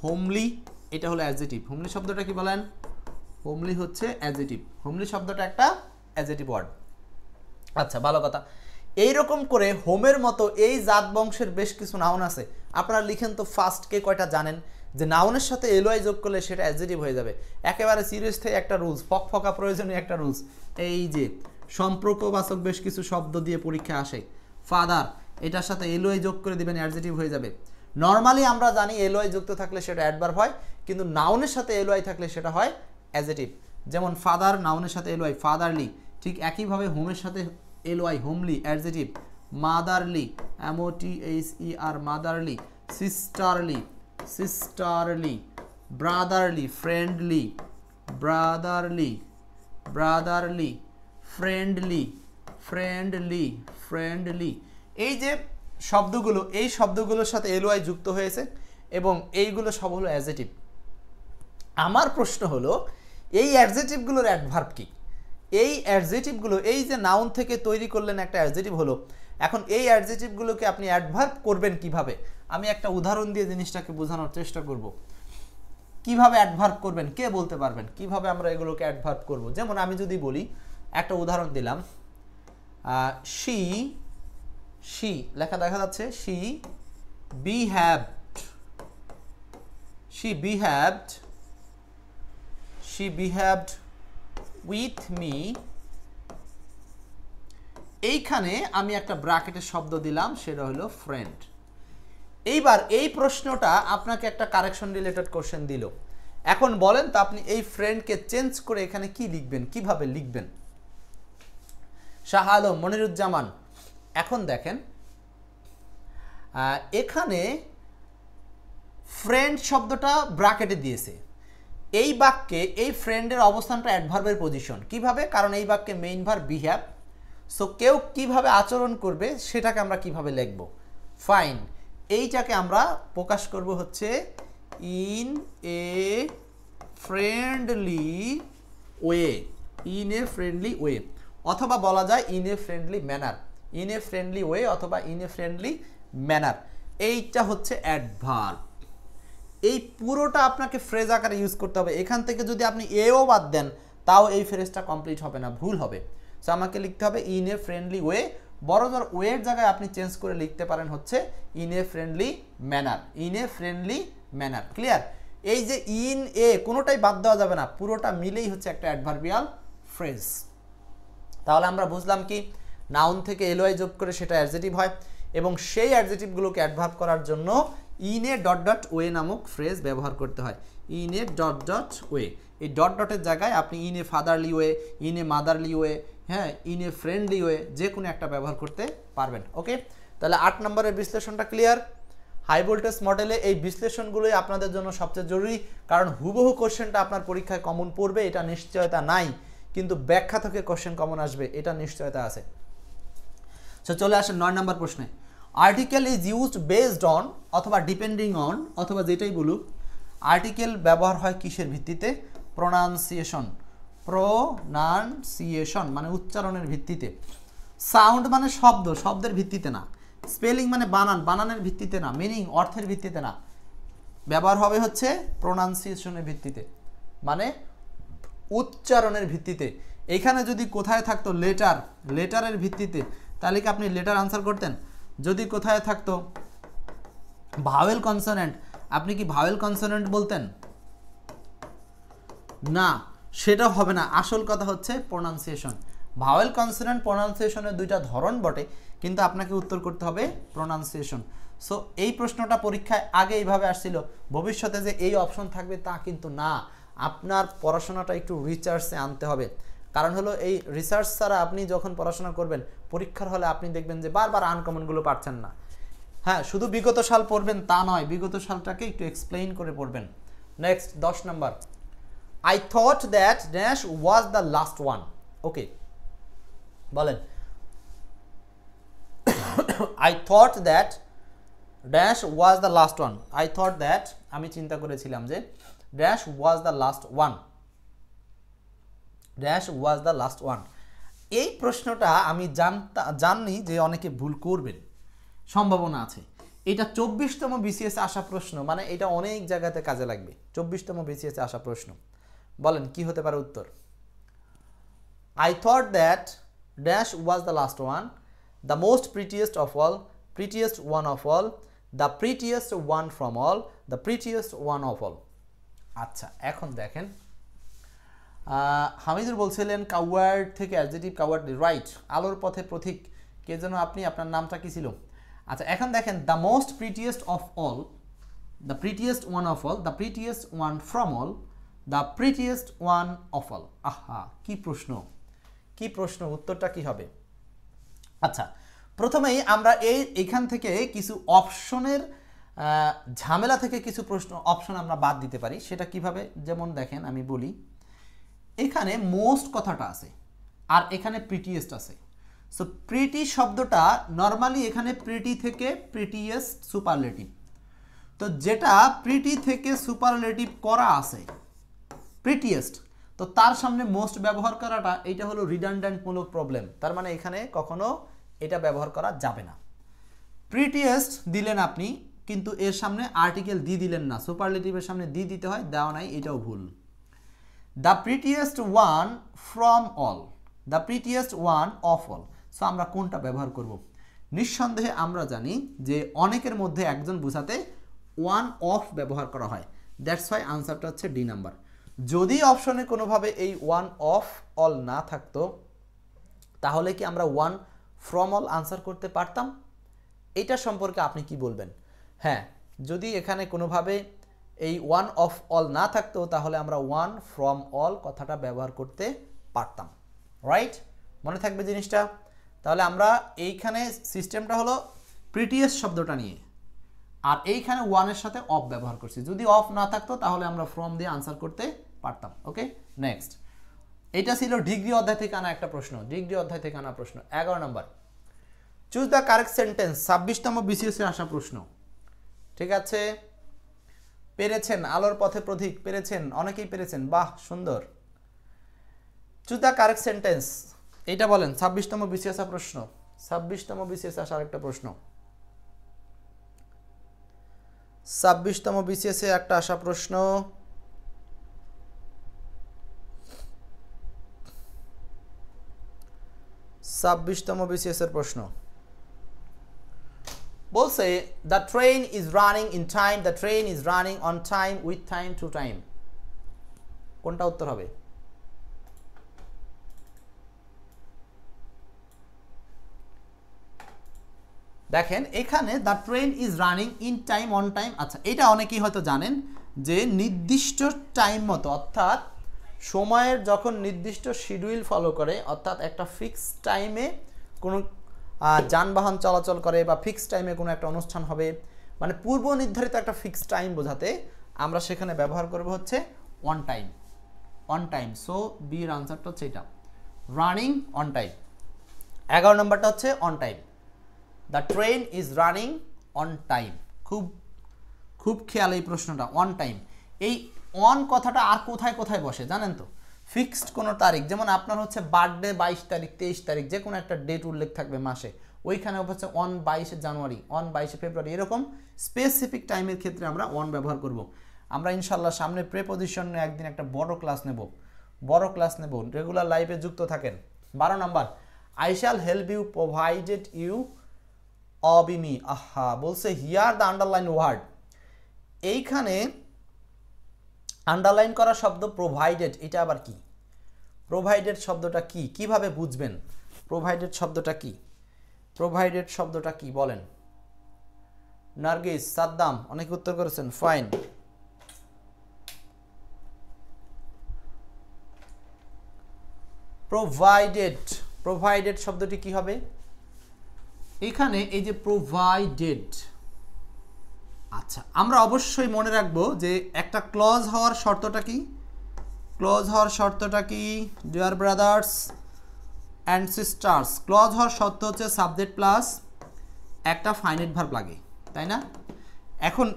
হোমলি। এটা হলো অ্যাডজেক্টিভ। হোমলি শব্দটা কি বলেন? হোমলি হচ্ছে অ্যাডজেক্টিভ। হোমলি শব্দটা একটা অ্যাডজেক্টিভ ওয়ার্ড। আচ্ছা, ভালো কথা। এইরকম করে হোমের মতো এই জাত বংশের বেশ কিছু নাউন আছে। আপনারা লিখেন তো ফার্স্ট কে কয়টা জানেন যে নাউনের সাথে এলওয়াই যোগ করলে সেটা অ্যাডজেক্টিভ হয়ে যাবে। একেবারে সিরিয়াস থেকে একটা রুলস, ফকফকা প্রয়োজনীয় একটা রুলস। এই যে সম্পর্কবাচক বেশ কিছু শব্দ দিয়ে পরীক্ষা আসে, ফাদার এটার সাথে এলওয়াই যোগ করে দিবেন, অ্যাডজেক্টিভ হয়ে যাবে। নর্মালি আমরা জানি এলওয়াই যুক্ত থাকলে সেটা অ্যাডভার্ব হয়, কিন্তু নাউনের সাথে এলওয়াই থাকলে সেটা হয় অ্যাডজেক্টিভ। যেমন ফাদার নাউনের সাথে এলওয়াই ফাদারলি, ঠিক একইভাবে হোমের সাথে L Y homely adjective. Motherly MOTHER motherly, sisterly sisterly, brotherly friendly brotherly brotherly, friendly friendly friendly. এই যে শব্দগুলো, এই শব্দগুলোর সাথে এলওয়াই যুক্ত হয়েছে এবং এইগুলো সব হলো অ্যাডজেক্টিভ। আমার প্রশ্ন হলো এই অ্যাডজেক্টিভগুলোর অ্যাডভার্ব কি? এই অ্যাডজেক্টিভগুলো, এই যে নাউন থেকে তৈরি করলেন একটা অ্যাডজেক্টিভ হলো, এখন এই অ্যাডজেক্টিভগুলোকে আপনি অ্যাডভার্ব করবেন কিভাবে? আমি একটা উদাহরণ দিয়ে জিনিসটাকে বোঝানোর চেষ্টা করব। কিভাবে অ্যাডভার্ব করবেন কে বলতে পারবেন? কিভাবে আমরা এগুলোকে অ্যাডভার্ব করব? যেমন আমি যদি বলি, একটা উদাহরণ দিলাম, শি শি লেখা দেখা যাচ্ছে, she behaved she behaved with me। এইখানে আমি একটা ব্র্যাকেটের শব্দ দিলাম, সেটা হলো ফ্রেন্ড। এইবার এই প্রশ্নটা আপনাকে একটা কারেকশন রিলেটেড কোশ্চেন দিল। এখন বলেন তো আপনি এই ফ্রেন্ডকে চেঞ্জ করে এখানে কি লিখবেন, কিভাবে লিখবেন? শাহ আলম, মনিরুজ্জামান, এখন দেখেন এখানে ফ্রেন্ড শব্দটা ব্র্যাকেটে দিয়েছে। এই বাক্যে এই ফ্রেন্ডের অবস্থানটা অ্যাডভার্বের পজিশন। কিভাবে? কারণ এই বাক্যে মেইন ভার্ব বিহেভ। সো কেউ কিভাবে আচরণ করবে সেটাকে আমরা কিভাবে লিখব? ফাইন, এইটাকে আমরা প্রকাশ করব হচ্ছে in a friendly way, in a friendly way, অথবা বলা যায় in a friendly manner, in a friendly way অথবা ইন এ ফ্রেন্ডলি ম্যানার। এইটা হচ্ছে অ্যাডভার্ব। এই পুরোটা আপনাকে ফ্রেজ আকারে ইউজ করতে হবে। এখান থেকে যদি আপনি এও বাদ দেন তাও এই ফ্রেজটা কমপ্লিট হবে না, ভুল হবে। সো আমাকে লিখতে হবে ইন এ ফ্রেন্ডলি ওয়ে, বড়জোর ওয়ের জায়গায় আপনি চেঞ্জ করে লিখতে পারেন হচ্ছে in a friendly manner, in a friendly manner. Clear? এই যে ইন এ কোনোটাই বাদ দেওয়া যাবে না, পুরোটা মিলেই হচ্ছে একটা অ্যাডভার্বিয়াল ফ্রেজ। তাহলে আমরা বুঝলাম কি, নাউন থেকে এলওয়াই যোগ করে সেটা অ্যাডজেক্টিভ হয় এবং সেই অ্যাডজেক্টিভগুলোকে অ্যাডভার্ব করার জন্য in A dot dot way নামক ফ্রেজ ব্যবহার করতে হয়। In A dot dot way, এই ডট ডটের জায়গায় আপনি in a fatherly way, in a motherly way, হ্যাঁ, ইন এ ফ্রেন্ডলি ওয়ে, যে কোনো একটা ব্যবহার করতে পারবেন। ওকে, তাহলে 8 নম্বরের বিশ্লেষণটা ক্লিয়ার। হাই ভোল্টেজ মডেলে এই বিশ্লেষণগুলোই আপনাদের জন্য সবচেয়ে জরুরি, কারণ হুবহু কোশ্চেনটা আপনার পরীক্ষায় কমন পড়বে এটা নিশ্চয়তা নাই, কিন্তু ব্যাখ্যা থেকে কোশ্চেন কমন আসবে এটা নিশ্চয়তা আছে। সো চলে আসেন 9 নম্বর প্রশ্নে। Article is used based on অথবা ডিপেন্ডিং অন অথবা যেটাই বলুক, আর্টিকেল ব্যবহার হয় কিসের ভিত্তিতে? প্রোনাউন্সিয়েশন, প্রোনাউন্সিয়েশন মানে উচ্চারণের ভিত্তিতে। সাউন্ড মানে শব্দ, শব্দের ভিত্তিতে না। স্পেলিং মানে বানান, বানানের ভিত্তিতে না। মিনিং অর্থের ভিত্তিতে না। ব্যবহার হবে হচ্ছে প্রোনাউন্সিয়েশনের ভিত্তিতে, মানে উচ্চারণের ভিত্তিতে। এখানে যদি কোথায় থাকতো লেটার, লেটারের ভিত্তিতে, তাহলে কি আপনি লেটার আনসার করতেন? যদি কোথায় থাকতো ভাওয়েল কনসোনেন্ট, আপনি কি ভাওয়েল কনসোনেন্ট বলতেন? না, সেটা হবে না। আসল কথা হচ্ছে প্রোনাউন্সিয়েশন। ভাওয়েল কনসোনেন্ট প্রোনাউন্সিয়েশনের দুইটা ধরন বটে, কিন্তু আপনাকে উত্তর করতে হবে প্রোনাউন্সিয়েশন। সো এই প্রশ্নটা পরীক্ষায় আগে এইভাবে আসছিল, ভবিষ্যতে যে এই অপশন থাকবে তা কিন্তু না। আপনার পড়াশোনাটা একটু রিসার্চে আনতে হবে। কারণ হলো এই রিসার্চ ছাড়া আপনি যখন পড়াশোনা করবেন পরীক্ষার হলে আপনি দেখবেন যে বারবার আনকমনগুলো পাচ্ছেন না। হ্যাঁ, শুধু বিগত সাল পড়বেন তা নয়, বিগত সালটাকে একটু এক্সপ্লেইন করে পড়বেন। Next 10 number. I thought that dash was the last one. ওকে, বলেন। I thought that dash was the last one. I thought that, আমি চিন্তা করেছিলাম যে dash was the last one. dash was the last one. এই প্রশ্নটা আমি জানি যে অনেকে ভুল করবেন, সম্ভাবনা আছে। এটা 24তম বিসিএস আসা প্রশ্ন, মানে এটা অনেক জায়গাতে কাজে লাগবে। 24তম বিসিএস আসা প্রশ্ন, বলেন কি হতে পারে উত্তর? I thought that dash was the last one. The most prettiest of all, prettiest one of all, the prettiest one from all, the prettiest one of all. আচ্ছা, এখন দেখেন হামিদুর বলছিলেন কাওয়ার্ড থেকে অ্যাডজেক্টিভ কাওয়ার্ড, রাইট। আলোর পথে প্রতীক, কে যেন আপনি, আপনার নামটা কি ছিল? আচ্ছা, এখন দেখেন the most prettiest of all, the prettiest one of all, the prettiest one from all, the prettiest one of all. আহা, কি প্রশ্ন, কি প্রশ্ন, উত্তরটা কি হবে? আচ্ছা, প্রথমেই আমরা এইখান থেকে কিছু অপশনের ঝামেলা থেকে কিছু প্রশ্ন অপশন আমরা বাদ দিতে পারি। সেটা কিভাবে? যেমন দেখেন, আমি বলি, এখানে মোস্ট কথাটা আছে আর এখানে প্রিটিয়েস্ট আছে। সো প্রিটি শব্দটা নর্মালি এখানে প্রিটি থেকে প্রিটিয়েস্ট সুপারলেটিভ, তো যেটা প্রিটি থেকে সুপারলেটিভ করা আছে প্রিটিয়েস্ট, তো তার সামনে মোস্ট ব্যবহার করাটা এইটা হলো রিডান্ডেন্ট মূলক প্রবলেম। তার মানে এখানে কখনো এটা ব্যবহার করা যাবে না। প্রিটিয়েস্ট দিলেন আপনি, কিন্তু এর সামনে আর্টিকেল দি দিলেন না, সুপারলেটিভের সামনে দি দিতে হয়, দেওয়া নাই, এটাও ভুল। The prettiest one from all, the prettiest one of all. So আমরা কোনটা ব্যবহার করব? নিঃসন্দেহে আমরা জানি যে অনেকের মধ্যে একজন বোঝাতে ওয়ান অফ ব্যবহার করা হয়, দ্যাটস ওয়াই আনসারটা হচ্ছে ডি নাম্বার। যদি অপশনে কোনোভাবে এই ওয়ান অফ অল না থাকতো, তাহলে কি আমরা ওয়ান ফ্রম অল আনসার করতে পারতাম? এটা সম্পর্কে আপনি কি বলবেন? হ্যাঁ, যদি এখানে কোনোভাবে এই ওয়ান অফ অল না থাকতো, তাহলে আমরা ওয়ান ফ্রম অল কথাটা ব্যবহার করতে পারতাম, রাইট? মনে থাকবে জিনিসটা। তাহলে আমরা এইখানে সিস্টেমটা হলো প্রিটিয়েস্ট শব্দটা নিয়ে, আর এইখানে ওয়ানের সাথে অফ ব্যবহার করছি। যদি অফ না থাকতো তাহলে আমরা ফ্রম দিয়ে আনসার করতে পারতাম। ওকে, নেক্সট। এটা ছিল ডিগ্রি অধ্যায় থেকে আনা একটা প্রশ্ন, ডিগ্রি অধ্যায় থেকে আনা প্রশ্ন। 11 number, choose the correct sentence, 26তম বিসিএস এ আসা প্রশ্ন। ঠিক আছে, পেরেছেন, আলোর পথে প্রতীক পেরেছেন, অনেকেই পেরেছেন, বাহ, সুন্দর। চুজ দ্য কারেক্ট সেন্টেন্স, এইটা বলেন। 26তম বিসিএস প্রশ্ন, 26তম বিসিএস আসার একটা প্রশ্ন, 26তম বিসিএস এ একটা আসা প্রশ্ন। ছাব্বিশতম বিসিএস এর প্রশ্ন বলছে the train is running in time, the train is running on time with time to time. কোনটা উত্তর হবে? দেখেন এখানে the train is running in time on time. আচ্ছা, এটা অনেকেই হয়তো জানেন যে নির্দিষ্ট টাইম মতো, অর্থাৎ সময়ের যখন নির্দিষ্ট শিডিউল ফলো করে, অর্থাৎ একটা ফিক্সড টাইমে কোনো যানবাহন চলাচল করে বা ফিক্সড টাইমে কোনো একটা অনুষ্ঠান হবে, মানে পূর্ব নির্ধারিত একটা ফিক্সড টাইম বোঝাতে আমরা সেখানে ব্যবহার করব হচ্ছে on time, on time. So B এর আনসারটা হচ্ছে এটা, রানিং অন টাইম। 11 নম্বরটা হচ্ছে on time, the train is running on time. খুব খুব খেয়াল এই প্রশ্নটা, অন টাইম। এই অন কথাটা আর কোথায় কোথায় বসে জানেন তো? ফিক্সড কোনো তারিখ, যেমন আপনার হচ্ছে বার্থডে 22 তারিখ, 23 তারিখ, যে কোনো একটা ডেট উল্লেখ থাকবে মাসে, ওইখানে হচ্ছে অন 22 জানুয়ারি, অন 22 ফেব্রুয়ারি, এরকম স্পেসিফিক টাইমের ক্ষেত্রে আমরা অন ব্যবহার করব। আমরা ইনশাল্লাহ সামনে প্রেপোজিশন নিয়ে একদিন একটা বড় ক্লাস নেব, রেগুলার লাইভে যুক্ত থাকেন। 12 number, I shall help you provided you obey me. আহা, বলছে হিয়ার দ্য আন্ডারলাইন ওয়ার্ড। এইখানে আন্ডারলাইন করা শব্দ প্রোভাইডেড, এটা আবার কি? প্রোভাইডেড শব্দটা কি, কিভাবে বুঝবেন প্রোভাইডেড শব্দটা কি? প্রোভাইডেড শব্দটা কি বলেন? নার্গিস, সাদ্দাম, অনেক উত্তর করেছেন, ফাইন। প্রোভাইডেড, প্রোভাইডেড শব্দটি কি হবে? এখানে এই যে প্রোভাইডেড, আচ্ছা আমরা অবশ্যই মনে রাখবো যে একটা ক্লজ হওয়ার শর্তটা কি? ক্লজ হওয়ার শর্তটা কি dear brothers and sisters? Clause হওয়ার শর্ত হচ্ছে সাবজেক্ট প্লাস একটা ফাইনাইট ভার্ব লাগে, তাই না? এখন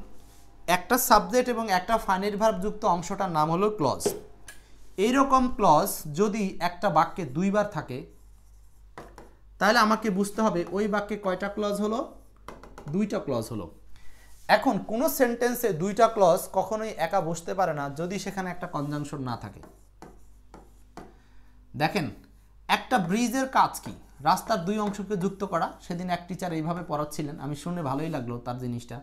একটা সাবজেক্ট এবং একটা ফাইনাইট ভার্ব যুক্ত অংশটার নাম হলো ক্লজ। এইরকম ক্লজ যদি একটা বাক্যে দুইবার থাকে, তাহলে আমাকে বুঝতে হবে ওই বাক্যে কয়টা ক্লজ হলো? দুইটা ক্লজ হলো। এখন কোন সেন্টেন্সে দুইটা ক্লজ কখনোই একা বসতে পারে না যদি সেখানে একটা কনজাংশন না থাকে। দেখেন একটা ব্রিজের কাজ কি? রাস্তার দুই অংশকে যুক্ত করা। সেদিন এক টিচার এইভাবে পড়াচ্ছিলেন, আমি শুনে ভালোই লাগলো তার জিনিসটা,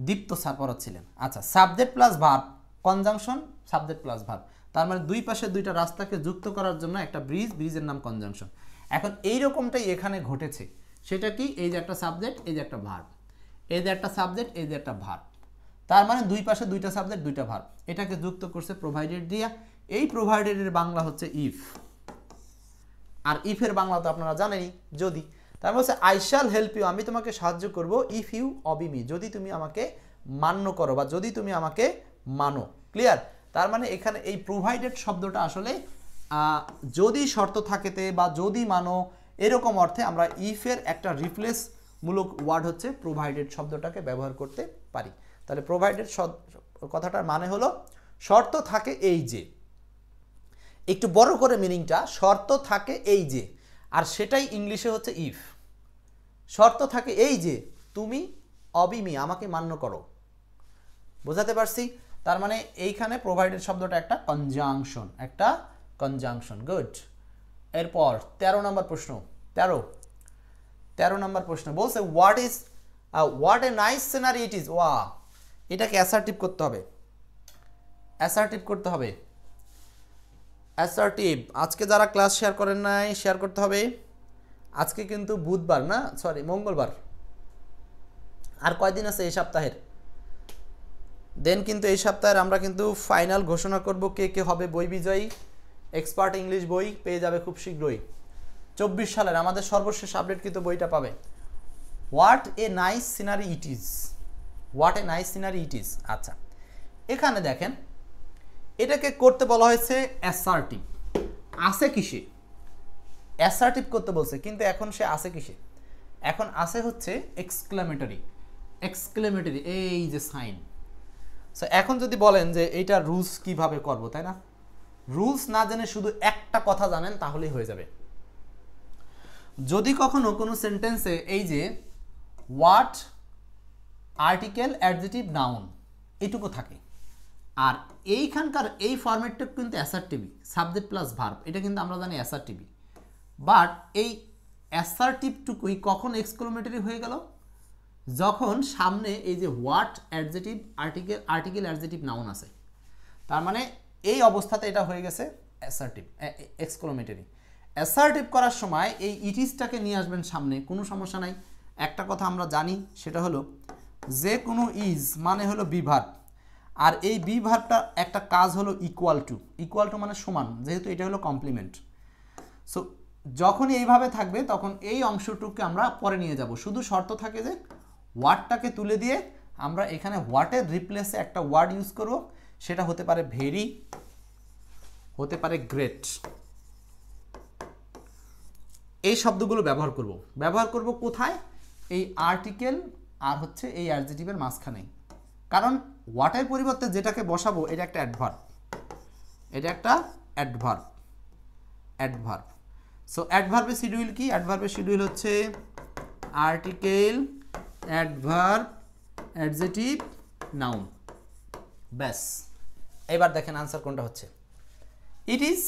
দীপ্ত স্যার পড়াচ্ছিলেন। আচ্ছা, subject plus verb, conjunction subject plus verb, তার মানে দুই পাশে দুইটা রাস্তাকে যুক্ত করার জন্য একটা ব্রিজ, ব্রিজের নাম কনজাংশন। এখন এই রকমটাই এখানে ঘটেছে। সেটা কি, এই যে একটা সাবজেক্ট, এই যে একটা ভার্ব, এই যে একটা সাবজেক্ট, এই যে একটা ভার্ব, তার মানে দুই পাশে দুইটা সাবজেক্ট দুইটা ভার্ব, এটাকে যুক্ত করছে প্রোভাইডেড দিয়া। এই প্রোভাইডেডের বাংলা হচ্ছে ইফ, আর ইফের বাংলা তো আপনারা জানেনই যদি। তার মানে হচ্ছে আই শ্যাল হেল্প ইউ, আমি তোমাকে সাহায্য করব, ইফ ইউ অবি মি, যদি তুমি আমাকে মান্য করো বা যদি তুমি আমাকে মানো। ক্লিয়ার? তার মানে এখানে এই প্রোভাইডেড শব্দটা আসলে যদি শর্ত থাকেতে বা যদি মানো এরকম অর্থে আমরা ইফের একটা রিপ্লেস মূলক ওয়ার্ড হচ্ছে প্রোভাইডেড শব্দটাকে ব্যবহার করতে পারি। তাহলে প্রোভাইডেড কথাটার মানে হলো শর্ত থাকে এই যে, একটু বড় করে মিনিংটা, শর্ত থাকে এই যে, আর সেটাই ইংলিশে হচ্ছে ইফ। শর্ত থাকে এই যে তুমি অবিমি, আমাকে মান্য করো। বোঝাতে পারছি? তার মানে এইখানে প্রোভাইডেড শব্দটা একটা কনজাংশন, একটা কনজাংশন। গুড। এরপর 13 নম্বর প্রশ্ন, 13 নম্বর প্রশ্ন বলছে what a nice scenery it is. ওয়া, এটাকে অ্যাসার্টিভ করতে হবে, অ্যাসার্টিভ করতে হবে, অ্যাসার্টিভ। আজকে যারা ক্লাস শেয়ার করেন নাই শেয়ার করতে হবে। আজকে কিন্তু বুধবার, না সরি মঙ্গলবার, আর কয়দিন আছে এই সপ্তাহের। দেন কিন্তু এই সপ্তাহের আমরা কিন্তু ফাইনাল ঘোষণা করব কে কে হবে বই বিজয়ী। এক্সপার্ট ইংলিশ বই পেয়ে যাবে খুব শীঘ্রই। 24 সালের আমাদের সর্বশেষ আপডেটকৃত বইটা পাবে। What a nice scenery it is, what a nice scenery it is. আচ্ছা, এখানে দেখেন এটাকে করতে বলা হয়েছে অ্যাসার্টিভ। আছে কিসে? অ্যাসার্টিভ করতে বলছে, কিন্তু এখন সে আছে কিসে? এখন আছে হচ্ছে এক্সক্লেমেটরি, এক্সক্লেমেটরি, এই যে সাইন। সো এখন যদি বলেন যে এইটা রুলস কিভাবে করব, তাই না? রুলস না জেনে শুধু একটা কথা জানেন তাহলেই হয়ে যাবে। যদি কখনো কোনো সেন্টেন্সে এই যে হোয়াট, আর্টিকেল, অ্যাডজেটিভ, নাউন এটুকু থাকে, আর এইখানকার এই ফরম্যাটটা কিন্তু অ্যাসার্টিভি, সাবজেক্ট প্লাস ভার্ব, এটা কিন্তু আমরা জানি অ্যাসার্টিভি। বাট এই অ্যাসার্টিভটুকুই কখন এক্সক্লেমেটরি হয়ে গেল? যখন সামনে এই যে what, adjective, article, adjective, noun আছে। তার মানে এই অবস্থাতে এটা হয়ে গেছে অ্যাসার্টিভ, এক্সক্লেমেটরি। অ্যাসার্টিভ করার সময় এই ইটিসটাকে নিয়ে আসবেন সামনে, কোনো সমস্যা নাই। একটা কথা আমরা জানি, সেটা হলো যে কোনো ইজ মানে হলো বি ভার্ব, আর এই বি ভার্বটা একটা কাজ হলো ইকুয়াল টু, ইকুয়াল টু মানে সমান, যেহেতু এটা হলো কমপ্লিমেন্ট। সো যখনই এইভাবে থাকবে তখন এই অংশটুকুকে আমরা পরে নিয়ে যাব। শুধু শর্ত থাকে যে ওয়ার্ডটাকে তুলে দিয়ে আমরা এখানে হোয়াটের রিপ্লেসে একটা ওয়ার্ড ইউজ করব, সেটা হতে পারে ভেরি, হতে পারে গ্রেট। এই শব্দগুলো ব্যবহার করব কোথায়? এই আর্টিকেল আর হচ্ছে এই অ্যাডজেটিভের মাঝখানে। কারণ হোয়াটের পরিবর্তে যেটাকে বসাবো এটা একটা অ্যাডভার্ব, এটা একটা অ্যাডভার্ব, অ্যাডভার্ব। সো অ্যাডভার্বের শিডিউল কি? অ্যাডভার্বের শিডিউল হচ্ছে আর্টিকেল, অ্যাডভার্ব, অ্যাডজেটিভ, নাউন। ব্যাস, এবার দেখেন আনসার কোনটা হচ্ছে। It is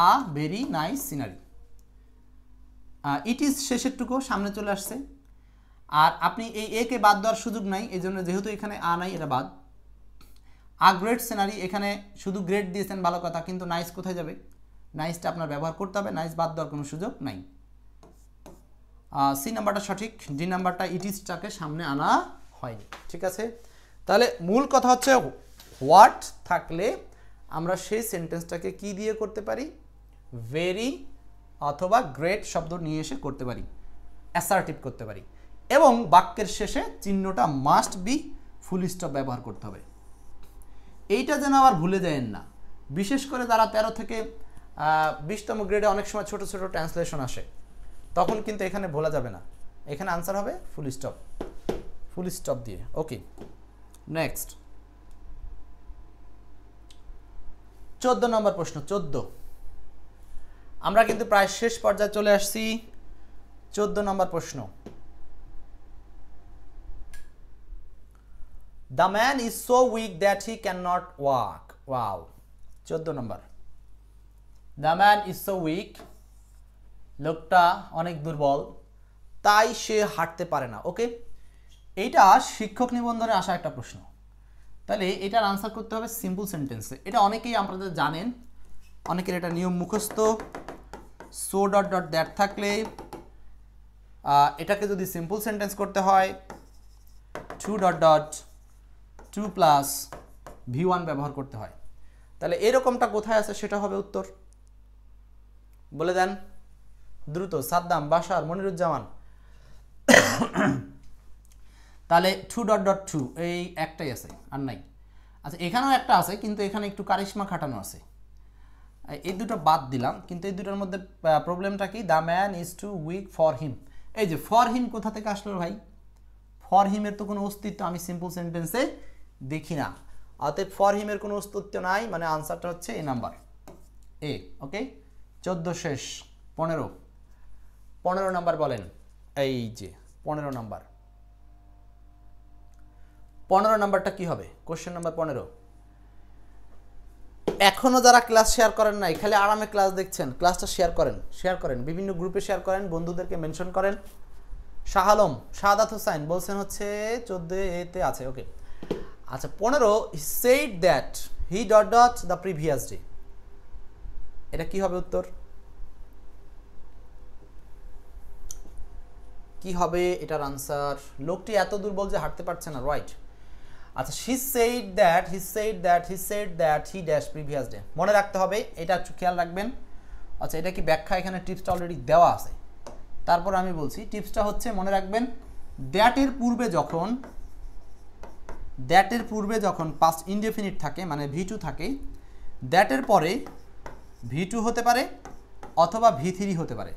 a very nice scenery. It is শেষেরটুকু সামনে চলে আসছে, আর আপনি এই একে বাদ দেওয়ার সুযোগ নাই, এই জন্য যেহেতু এখানে আ নাই এটা বাদ। আ গ্রেট সিনারি, এখানে শুধু গ্রেট দিয়েছেন ভালো কথা, কিন্তু নাইস কোথায় যাবে? নাইসটা আপনার ব্যবহার করতে হবে, নাইস বাদ দেওয়ার কোনো সুযোগ নাই। সি নাম্বারটা সঠিক, ডি নাম্বারটা ইট ইজটাকে সামনে আনা হয়নি। ঠিক আছে, তাহলে মূল কথা হচ্ছে হোয়াট থাকলে আমরা সেই সেন্টেন্সটাকে কি দিয়ে করতে পারি? ভেরি অথবা গ্রেট শব্দ নিয়ে এসে করতে পারি, অ্যাসার্টিভ করতে পারি। এবং বাক্যের শেষে চিহ্নটা মাস্ট বি ফুল স্টপ ব্যবহার করতে হবে। এইটা যেন আবার ভুলে যায়েন না, বিশেষ করে যারা 13 থেকে 20তম গ্রেডে অনেক সময় ছোট ছোট ট্রান্সলেশন আসে, তখন কিন্তু এখানে ভোলা যাবে না। এখানে আনসার হবে ফুল স্টপ, ফুল স্টপ দিয়ে। ওকে, নেক্সট 14 নম্বর প্রশ্ন। 14, আমরা কিন্তু প্রায় শেষ পর্যায়ে চলে আসছি। 14 নম্বর প্রশ্ন, The man is so weak that he cannot walk. Wow. 14 number. The man is so weak লোকটা অনেক দুর্বল তাই সে হাঁটতে পারে না। ওকে, এইটা শিক্ষক নিবন্ধনে আসা একটা প্রশ্ন। তাহলে এটার আনসার করতে হবে সিম্পল সেন্টেন্সে। এটা অনেকেই আপনাদের জানেন, অনেকের এটা নিয়ম মুখস্থ। সো ডট ডট দ্যাট থাকলে এটাকে যদি সিম্পল সেন্টেন্স করতে হয় 2 ডট ডট 2 প্লাস V1 ব্যবহার করতে হয়। তাহলে এরকমটা কোথায় আছে সেটা হবে উত্তর, বলে দেন দ্রুত। সাদ্দাম, বাশার, মনিরুজ্জামান। তাহলে 2 ডট ডট 2 এই একটাই আছে, আর নাই। আচ্ছা, এখানেও একটা আছে কিন্তু এখানে একটু কারিশমা খাটানো আছে, এই দুটো বাদ দিলাম। কিন্তু এই দুটোর মধ্যে প্রবলেমটা কি? The man is too weak for him. এই যে ফর হিম কোথা থেকে আসলো ভাই? ফর হিমের তো কোনো অস্তিত্ব আমি সিম্পল সেন্টেন্সে দেখি না, অতএব ফর হিমের কোনো অস্তিত্ব নাই, মানে আনসারটা হচ্ছে এ নাম্বার, এ। ওকে, 14 শেষ, 15 নাম্বার বলেন। এই যে 15 নাম্বার, 15 নাম্বারটা কি হবে? Question number 15। এখনো যারা ক্লাস শেয়ার করেন নাই, খালি আরামে ক্লাস দেখছেন, ক্লাসটা শেয়ার করেন, বিভিন্ন গ্রুপে শেয়ার করেন, বন্ধুদেরকে মেনশন করেন। শাহ আলম, শাহাদাত হোসাইন বলছেন হচ্ছে 14 তে আছে। ওকে, আচ্ছা 15 said that he dot dot the previous day, এটা কি হবে উত্তর? কি হবে এটার আনসার? লোকটি এত দুর্বল যে হাঁটতে পারছে না, রাইট। আচ্ছা, he said that he dash previous day, মনে রাখতে হবে, এটা একটু খেয়াল রাখবেন। আচ্ছা, এটা কি ব্যাখ্যা? এখানে টিপসটা অলরেডি দেওয়া আছে, তারপর আমি বলছি। টিপসটা হচ্ছে মনে রাখবেন, দ্যাটের পূর্বে যখন পাস্ট ইনডেফিনিট থাকে, মানে V2 থাকে, দ্যাটের পরে V2 হতে পারে অথবা V3 হতে পারে।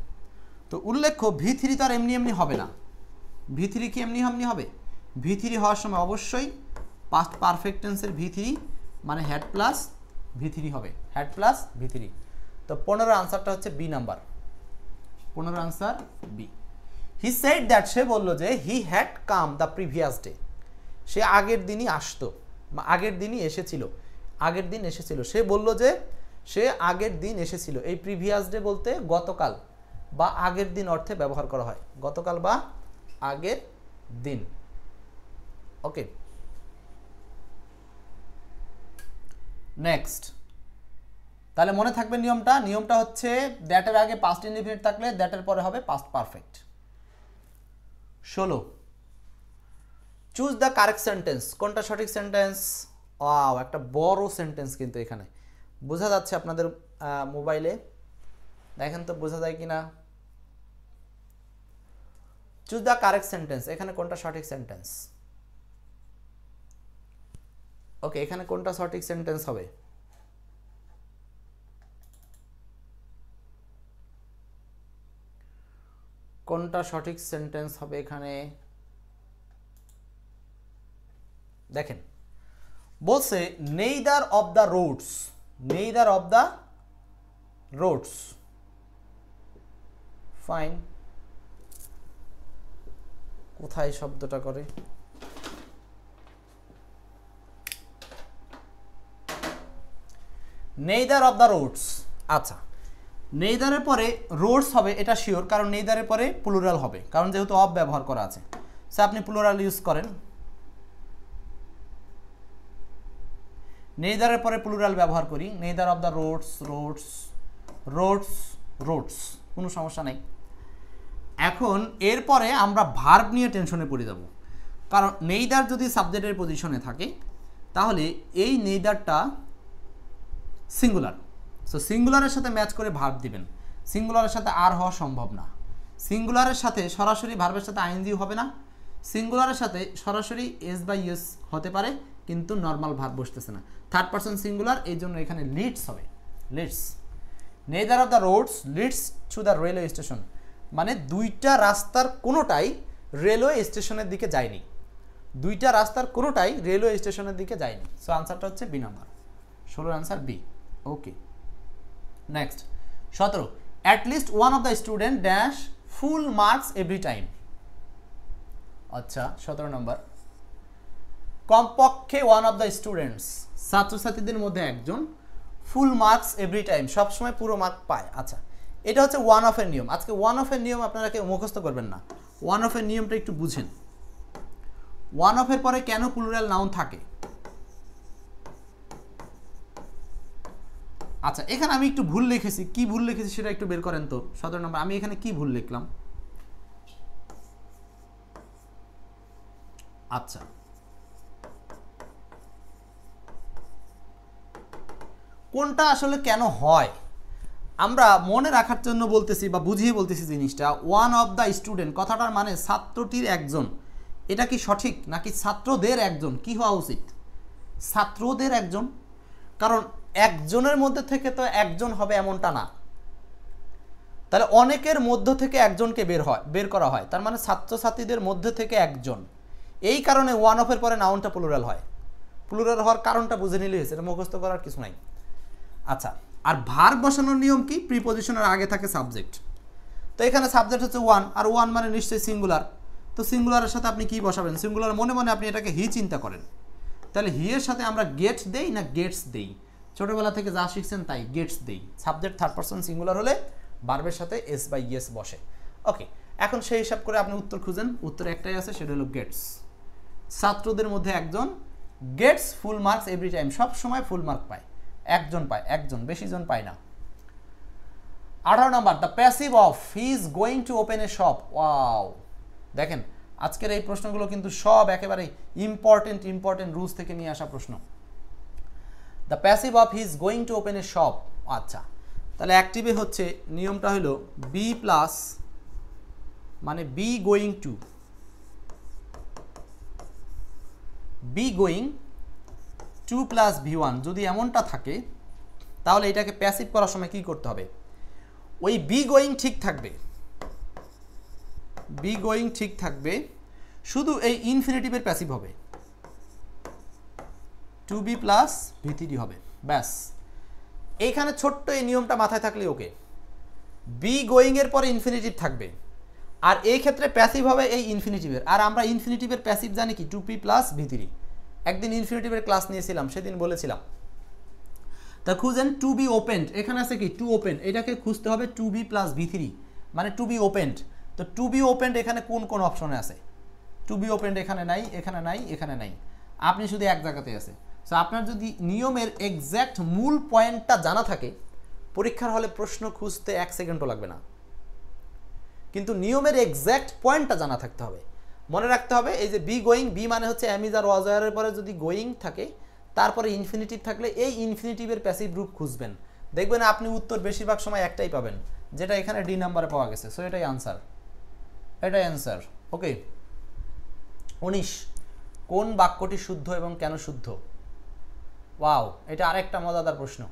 তো উল্লেখ্য V3 তো আর এমনি হবে না। V3 কি এমনি হবে? V3 হওয়ার সময় অবশ্যই পাস্ট পারফেক্ট টেন্সের V3 মানে হ্যাড প্লাস V3 হবে, হ্যাড প্লাস V3। তো 15 আনসারটা হচ্ছে B number, 15 answer B. He said that, সে বলল যে he had come the previous day, সে আগের দিনই আসতো, আগের দিনই এসেছিল, আগের দিন এসেছিল। সে বলল যে সে আগের দিন এসেছিল। এই প্রিভিয়াস ডে বলতে গতকাল বা আগের দিন অর্থে ব্যবহার করা হয়, গতকাল বা আগের দিন। ওকে, নেক্সট। তাহলে মনে থাকবে নিয়মটা হচ্ছে দ্যাটের আগে পাস্ট ইনডিফিনিট থাকলে দ্যাটের পরে হবে past perfect. 16 choose the correct sentence, কোনটা সঠিক সেন্টেন্স? ওয়াও, একটা বড় সেন্টেন্স কিন্তু এখানে বোঝা যাচ্ছে আপনাদের মোবাইলে, দেখেন তো বোঝা যায় কিনা। চুজ দ্য কারেক্ট সেন্টেন্স, এখানে কোনটা সঠিক সেন্টেন্স? ওকে, এখানে কোনটা সঠিক সেন্টেন্স হবে? কোনটা সঠিক সেন্টেন্স হবে এখানে? দেখেন, বলছে neither of the Rhodes, fine. কোথায় শব্দটা করে? Neither of the Rhodes. আচ্ছা, নেইদারের পরে রোডস হবে এটা শিওর, কারণ নেইদারের পরে প্লুরাল হবে, কারণ যেহেতু অফ ব্যবহার করা আছে। সো আপনি প্লুরাল ইউজ করেন, নেইদারের পরে প্লুরাল ব্যবহার করি। নেইদার অফ দ্য রোডস, কোনো সমস্যা নেই। এখন এরপরে আমরা ভার্ব নিয়ে টেনশনে পড়ে যাব, কারণ নেইদার যদি সাবজেক্টের পজিশনে থাকে তাহলে এই নেইদারটা সিঙ্গুলার। সো সিঙ্গুলারের সাথে ম্যাচ করে ভার্ব দিবেন, সিঙ্গুলারের সাথে আর হওয়া সম্ভব না। সিঙ্গুলারের সাথে সরাসরি ভার্বের সাথে আইএনজি হবে না, সিঙ্গুলারের সাথে সরাসরি এস বাই এস হতে পারে কিন্তু নর্মাল ভার্ব বসতেছে না, থার্ড পারসন সিঙ্গুলার, এই জন্য এখানে লিডস হবে। Leads, neither of the roads leads to the railway station, মানে দুইটা রাস্তার কোনোটাই রেলওয়ে স্টেশনের দিকে যায়নি, দুইটা রাস্তার কোনোটাই রেলওয়ে স্টেশনের দিকে যায়নি। সো আনসারটা হচ্ছে B number, 16 answer B. Okay, next 17 at least one of the student dash full marks every time. আচ্ছা, 17 নম্বর, কমপক্ষে ওয়ান অফ দ্য স্টুডেন্টস, ছাত্রছাত্রীদের মধ্যে একজন ফুল মার্কস এভরি টাইম, সবসময় পুরো মার্ক পায়। আচ্ছা, এটা হচ্ছে ওয়ান অফের নিয়ম। আজকে ওয়ান অফের নিয়ম আপনারা কেউ মুখস্থ করবেন না, ওয়ান অফের নিয়মটা একটু বুঝেন। ওয়ান অফের পরে কেন প্লুরাল নাউন থাকে? আচ্ছা, এখানে আমি একটু ভুল লিখেছি, কি ভুল লিখেছি সেটা একটু বের করেন তো। 17 নম্বর আমি এখানে কি ভুল লিখলাম? আচ্ছা, কোনটা আসলে কেন হয় আমরা মনে রাখার জন্য বলতেছি বা বুঝিয়ে বলতেছি জিনিসটা। ওয়ান অফ দ্য স্টুডেন্ট কথাটার মানে ছাত্রটির একজন, এটা কি সঠিক নাকি ছাত্রদের একজন? কি হওয়া উচিত? ছাত্রদের একজন, কারণ একজনের মধ্যে থেকে তো একজন হবে এমনটা না, তাহলে অনেকের মধ্য থেকে একজনকে বের করা হয়, তার মানে ছাত্রছাত্রীদের মধ্যে থেকে একজন। এই কারণে ওয়ান অফের পরে নাউনটা প্লুরাল হয়। প্লুরাল হওয়ার কারণটা বুঝে নিলেই হয়েছে, এটা মুখস্থ করার কিছু নাই। আচ্ছা, আর ভার্ব বসানোর নিয়ম কি? প্রিপজিশনের আগে থাকে সাবজেক্ট। তো এখানে সাবজেক্ট হচ্ছে ওয়ান, আর ওয়ান মানে নিশ্চয়ই সিঙ্গুলার। তো সিঙ্গুলারের সাথে আপনি কি বসাবেন? সিঙ্গুলার মনে মনে আপনি এটাকে হি চিন্তা করেন। তাহলে হি এর সাথে আমরা গেট দেই না গেটস দেই? ছোটবেলা থেকে যা শিখছেন তাই, গেটস দেই। সাবজেক্ট থার্ড পারসন সিঙ্গুলার হলে ভার্বের সাথে এস বাই ইয়েস বসে। ওকে, এখন সেই হিসাব করে আপনি উত্তর খুঁজেন। উত্তর একটাই আছে, সেটা হলো গেটস। ছাত্রদের মধ্যে একজন gets full marks every time, সব সময় ফুল মার্ক পায়। একজন পায়, একজন, বেশি জন পায় না। 18 number, the passive of he is going to open a shop. Wow, দেখেন আজকের এই প্রশ্নগুলো কিন্তু সব একেবারে ইম্পর্টেন্ট রুলস থেকে নিয়ে আসা প্রশ্ন। The passive of he is going to open a shop. আচ্ছা, তাহলে অ্যাক্টিভে হচ্ছে নিয়মটা হলো বি প্লাস, মানে be going to, be going to plus V1 যদি এমনটা থাকে, তাহলে এটাকে প্যাসিভ করার সময় কি করতে হবে? ওই বি গোয়িং ঠিক থাকবে, বি গোয়িং ঠিক থাকবে, শুধু এই ইনফিনিটিভের প্যাসিভ হবে, টু বি প্লাস ভি3 হবে, ব্যাস। এইখানে ছোট্ট এই নিয়মটা মাথায় থাকলে ওকে। বি গোয়িং এর পরে ইনফিনিটিভ থাকবে, আর এই ক্ষেত্রে প্যাসিভ হবে এই ইনফিনিটিভের। আর আমরা ইনফিনিটিভের প্যাসিভ জানি কি? টু পি প্লাস ভি3। একদিন ইনফিনিটিভের ক্লাস নিয়েছিলাম, সেদিন বলেছিলাম। তা খুঁজেন টু বি ওপেন্ড, এখানে আছে কি? টু ওপেন, এটাকে খুঁজতে হবে টু বি প্লাস ভি3, মানে টু বি ওপেন্ড। তো টু বি ওপেন্ড এখানে কোন কোন অপশনে আছে? টু বি ওপেন্ড এখানে নাই, এখানে নাই, এখানে নাই, আপনি শুধু এক জায়গাতে আছে। সো আপনার যদি নিয়মের এক্স্যাক্ট মূল পয়েন্টটা জানা থাকে, পরীক্ষার হলে প্রশ্ন খুঁজতে 1 সেকেন্ডও লাগবে না। কিন্তু নিয়মের এক্স্যাক্ট পয়েন্টটা জানা থাকতে হবে। মনে রাখতে হবে এই যে বি গোয়িং, বি মানে হচ্ছে অ্যাম ইজ আর ওয়াজ আর এর পরে যদি গোয়িং থাকে, তারপরে ইনফিনিটিভ থাকলে এই ইনফিনিটিভের প্যাসিভ রূপ খুঁজবেন। দেখবেন আপনি উত্তর বেশিরভাগ সময় একটাই পাবেন, যেটা এখানে ডি নাম্বারে পাওয়া গেছে। সো এটাই আনসার, এটাই অ্যান্সার। ওকে, 19, কোন বাক্যটি শুদ্ধ এবং কেন শুদ্ধ? ওয়াও, এটা আরেকটা মজাদার প্রশ্ন।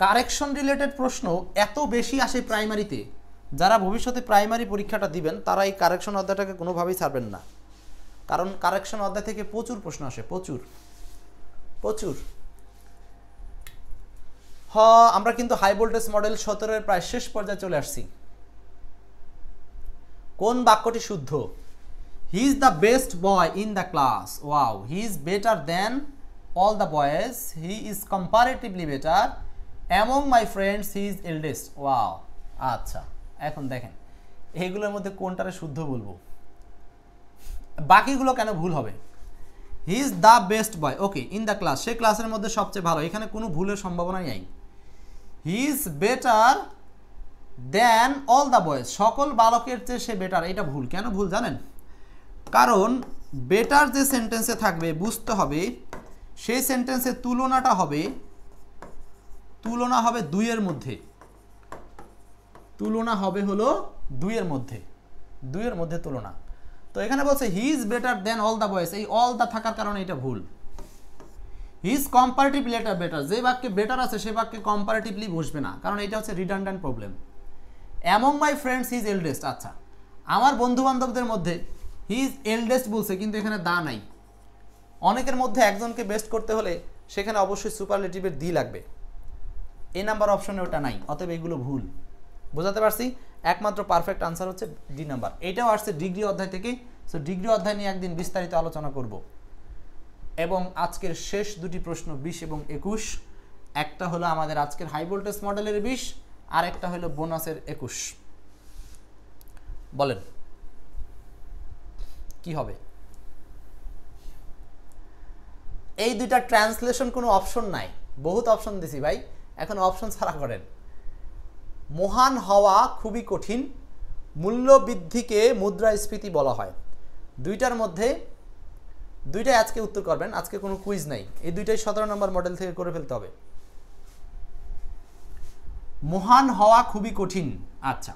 কারেকশন রিলেটেড প্রশ্ন এত বেশি আসে প্রাইমারিতে, যারা ভবিষ্যতে প্রাইমারি পরীক্ষাটা দিবেন তারা এই কারেকশন অধ্যায়টাকে কোনোভাবেই ছাড়বেন না, কারণ কারেকশন অধ্যায় থেকে প্রচুর প্রশ্ন আসে, প্রচুর। আমরা কিন্তু হাই ভোল্টেজ মডেল 17 প্রায় শেষ পর্যায়ে চলে আসছি। কোন বাক্যটি শুদ্ধ? হি is the best boy in the class. Wow, he is better than all the boys, he is comparatively better among my friends, he is eldest. Wow, আচ্ছা এখন দেখেন এইগুলোর মধ্যে কোনটারে শুদ্ধ বলবো, বাকিগুলো কেন ভুল হবে? He is the best boy, okay, in the class, সে ক্লাসের মধ্যে সবচেয়ে ভালো, এখানে কোনো ভুলের সম্ভাবনাই নাই। He is better than all the boys, সকল বালকের চেয়ে সে বেটার, এটা ভুল। কেন ভুল জানেন? কারণ বেটার যে সেন্টেন্সে থাকবে বুঝতে হবে সেই সেন্টেন্সের তুলনা হবে দুইয়ের মধ্যে, তুলনা হবে হলো দুইয়ের মধ্যে তুলনা। তো এখানে বলছে হি is better than all the boys, এই অল দ্য থাকার কারণে এটা ভুল। হি ইজ কম্পারেটিভলি বেটার, যে বাক্যে বেটার আছে সে বাক্যে কম্পারেটিভলি বসবে না, কারণ এটা হচ্ছে redundant problem. Among my friends he is eldest, আচ্ছা আমার বন্ধু বান্ধবদের মধ্যে হি ইজ এল্ডেস্ট বলছে, কিন্তু এখানে দা নাই। অনেকের মধ্যে একজনকে বেস্ট করতে হলে সেখানে অবশ্যই সুপারলেটিভের দি লাগবে, এই নাম্বার অপশনে ওটা নাই, অতএব এগুলো ভুল। বোঝাতে পারছি? একমাত্র পারফেক্ট আনসার হচ্ছে ডি নাম্বার। এটাও আসছে ডিগ্রি অধ্যায় থেকে। সো ডিগ্রি অধ্যায় নিয়ে একদিন বিস্তারিত আলোচনা করব। এবং আজকের শেষ দুটি প্রশ্ন 20 এবং 21, একটা হলো আমাদের আজকের হাই ভোল্টেজ মডেলের 20, আর একটা হলো বোনাসের 21। বলেন কি হবে? এই দুইটা ট্রান্সলেশন কোনো অপশন নাই, বহুত অপশন দিছি ভাই, এখন অপশন ছাড়া করেন। মহান হওয়া খুবই কঠিন, মূল্য বৃদ্ধিকে মুদ্রাস্ফীতি বলা হয়। দুইটার মধ্যে দুইটাই আজকে উত্তর করবেন, আজকে কোনো কুইজ নাই, এই দুইটাই 17 নম্বর মডেল থেকে করে ফেলতে হবে। মহান হওয়া খুবই কঠিন। আচ্ছা,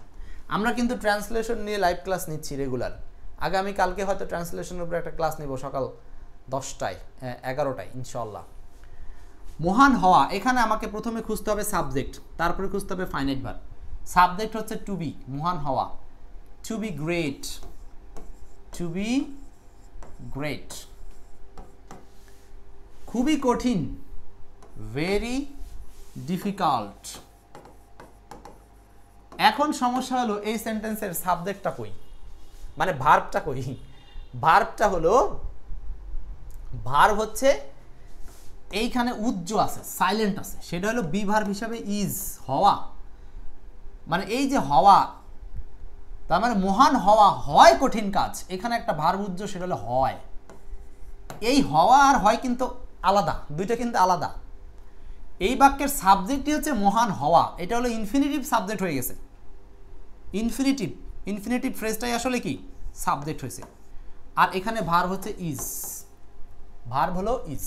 আমরা কিন্তু ট্রান্সলেশন নিয়ে লাইভ ক্লাস নিচ্ছি রেগুলার। আগামী কালকে হয়তো ট্রান্সলেশনের উপরে একটা ক্লাস নিব সকাল 10টায় 11টায় ইনশাল্লাহ। মহান হওয়া, এখানে আমাকে প্রথমে খুঁজতে হবে সাবজেক্ট, তারপরে খুঁজতে হবে ফাইনাইট ভার্ব। সাবজেক্ট হচ্ছে টু বি, মহান হওয়া, to be great, to be great. খুবই কঠিন, ভেরি ডিফিকাল্ট। এখন সমস্যা হলো এই সেন্টেন্সের সাবজেক্টটা কই, মানে ভার্বটা কই। ভার্বটা হলো, ভার্ব হচ্ছে এইখানে উজ্জ আছে, সাইলেন্ট আছে, সেটা হলো বি ভার্ব হিসাবে ইজ, হওয়া। মানে এই যে হওয়া, তার মানে মহান হওয়া, হয় কঠিন কাজ, এখানে একটা ভার্ব উজ্জ, সেটা হলো হয়। এই হওয়া আর হয় কিন্তু আলাদা, দুইটা কিন্তু আলাদা। এই বাক্যের সাবজেক্টই হচ্ছে মহান হওয়া, এটা হলো ইনফিনিটিভ সাবজেক্ট হয়ে গেছে। ইনফিনিটিভ ফ্রেজটাই আসলে কি সাবজেক্ট হয়েছে। আর এখানে ভার্ব হচ্ছে ইজ, ভার্ব হলো ইজ।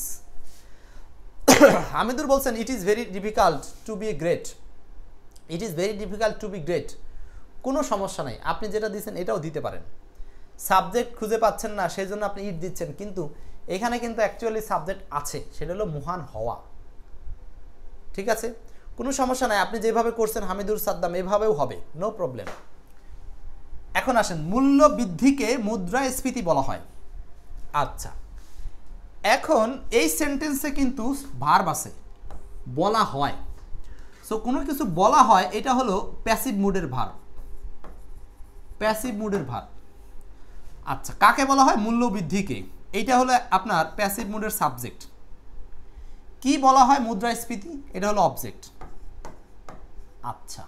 হামিদুর বলছেন it is very difficult to be great, it is very difficult to be great. কোনো সমস্যা নাই, আপনি যেটা দিচ্ছেন এটাও দিতে পারেন। সাবজেক্ট খুঁজে পাচ্ছেন না সেই জন্য আপনি ইট দিচ্ছেন, কিন্তু এখানে কিন্তু অ্যাকচুয়ালি সাবজেক্ট আছে, সেটা হলো মহান হওয়া। ঠিক আছে, কোনো সমস্যা নাই, আপনি যেভাবে করছেন হামিদুর সাদ্দাম এভাবেও হবে, নো প্রবলেম। এখন আসেন, মূল্য বৃদ্ধিকে মুদ্রাস্ফীতি বলা হয়। আচ্ছা, এখন এই সেন্টেন্সে কিন্তু ভার্ব আছে, বলা হয়। সো কোনো কিছু বলা হয়, এটা হলো প্যাসিভ মুডের ভার্ব, প্যাসিভ মুডের ভার্ব। আচ্ছা, কাকে বলা হয়? মূল্য বৃদ্ধিকে। এইটা হলো আপনার প্যাসিভ মুডের সাবজেক্ট। কি বলা হয়? মুদ্রাস্ফীতি, এটা হলো অবজেক্ট। আচ্ছা,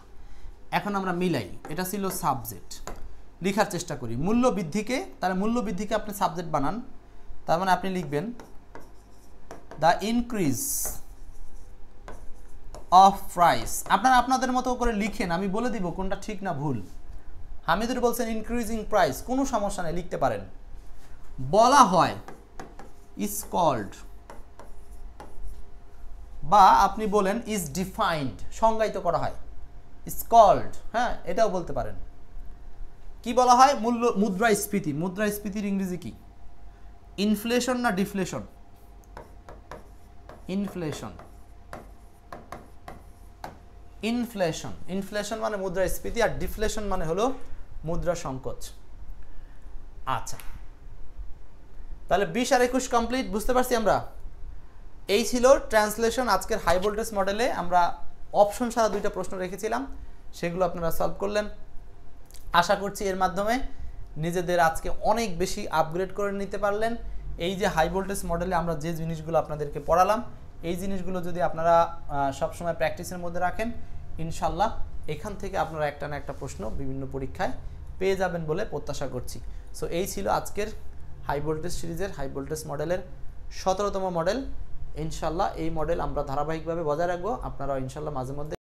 এখন আমরা মিলাই, এটা ছিল সাবজেক্ট, লেখার চেষ্টা করি মূল্য বৃদ্ধিকে। তাহলে মূল্য বৃদ্ধিকে আপনি সাবজেক্ট বানান, তার মানে আপনি লিখবেন দ্য ইনক্রিজ অফ প্রাইস। আপনারা আপনাদের মতো করে লিখেন, আমি বলে দিব কোনটা ঠিক না ভুল। হামিদুর বলছেন ইনক্রিজিং প্রাইস, কোনো সমস্যা নেই, লিখতে পারেন। বলা হয় ইজ কল্ড, বা আপনি বলেন ইজ ডিফাইন্ড, সংজ্ঞায়িত করা হয়, ইজ কল্ড, হ্যাঁ এটাও বলতে পারেন। কি বলা হয়? মুদ্রাস্ফীতি। মুদ্রাস্ফীতির ইংরেজি কি? ইনফ্লেশন না ডিফ্লেশন? ইনফ্লেশন। ইনফ্লেশন, ইনফ্লেশন মানে মুদ্রাস্ফীতি, আর ডিফ্লেশন মানে হলো মুদ্রা সংকোচ। আচ্ছা, তাহলে 20 আর 21 কমপ্লিট, বুঝতে পারছি আমরা। এই ছিল ট্রান্সলেশন আজকের হাই ভোল্টেজ মডেলে। আমরা অপশন ছাড়া দুইটা প্রশ্ন রেখেছিলাম, সেগুলো আপনারা সলভ করলেন। আশা করছি এর মাধ্যমে নিজেদের আজকে অনেক বেশি আপগ্রেড করে নিতে পারলেন। এই যে হাই ভোল্টেজ মডেলে আমরা যে জিনিসগুলো আপনাদেরকে পড়ালাম, এই জিনিসগুলো যদি আপনারা সবসময় প্র্যাকটিসের মধ্যে রাখেন, ইনশাল্লাহ এখান থেকে আপনারা একটা না একটা প্রশ্ন বিভিন্ন পরীক্ষায় পেয়ে যাবেন বলে প্রত্যাশা করছি। সো এই ছিল আজকের হাই ভোল্টেজ সিরিজের হাই ভোল্টেজ মডেলের 17তম মডেল। ইনশাল্লাহ এই মডেল আমরা ধারাবাহিকভাবে বজায় রাখবো। আপনারা ইনশাল্লাহ মাঝে মধ্যে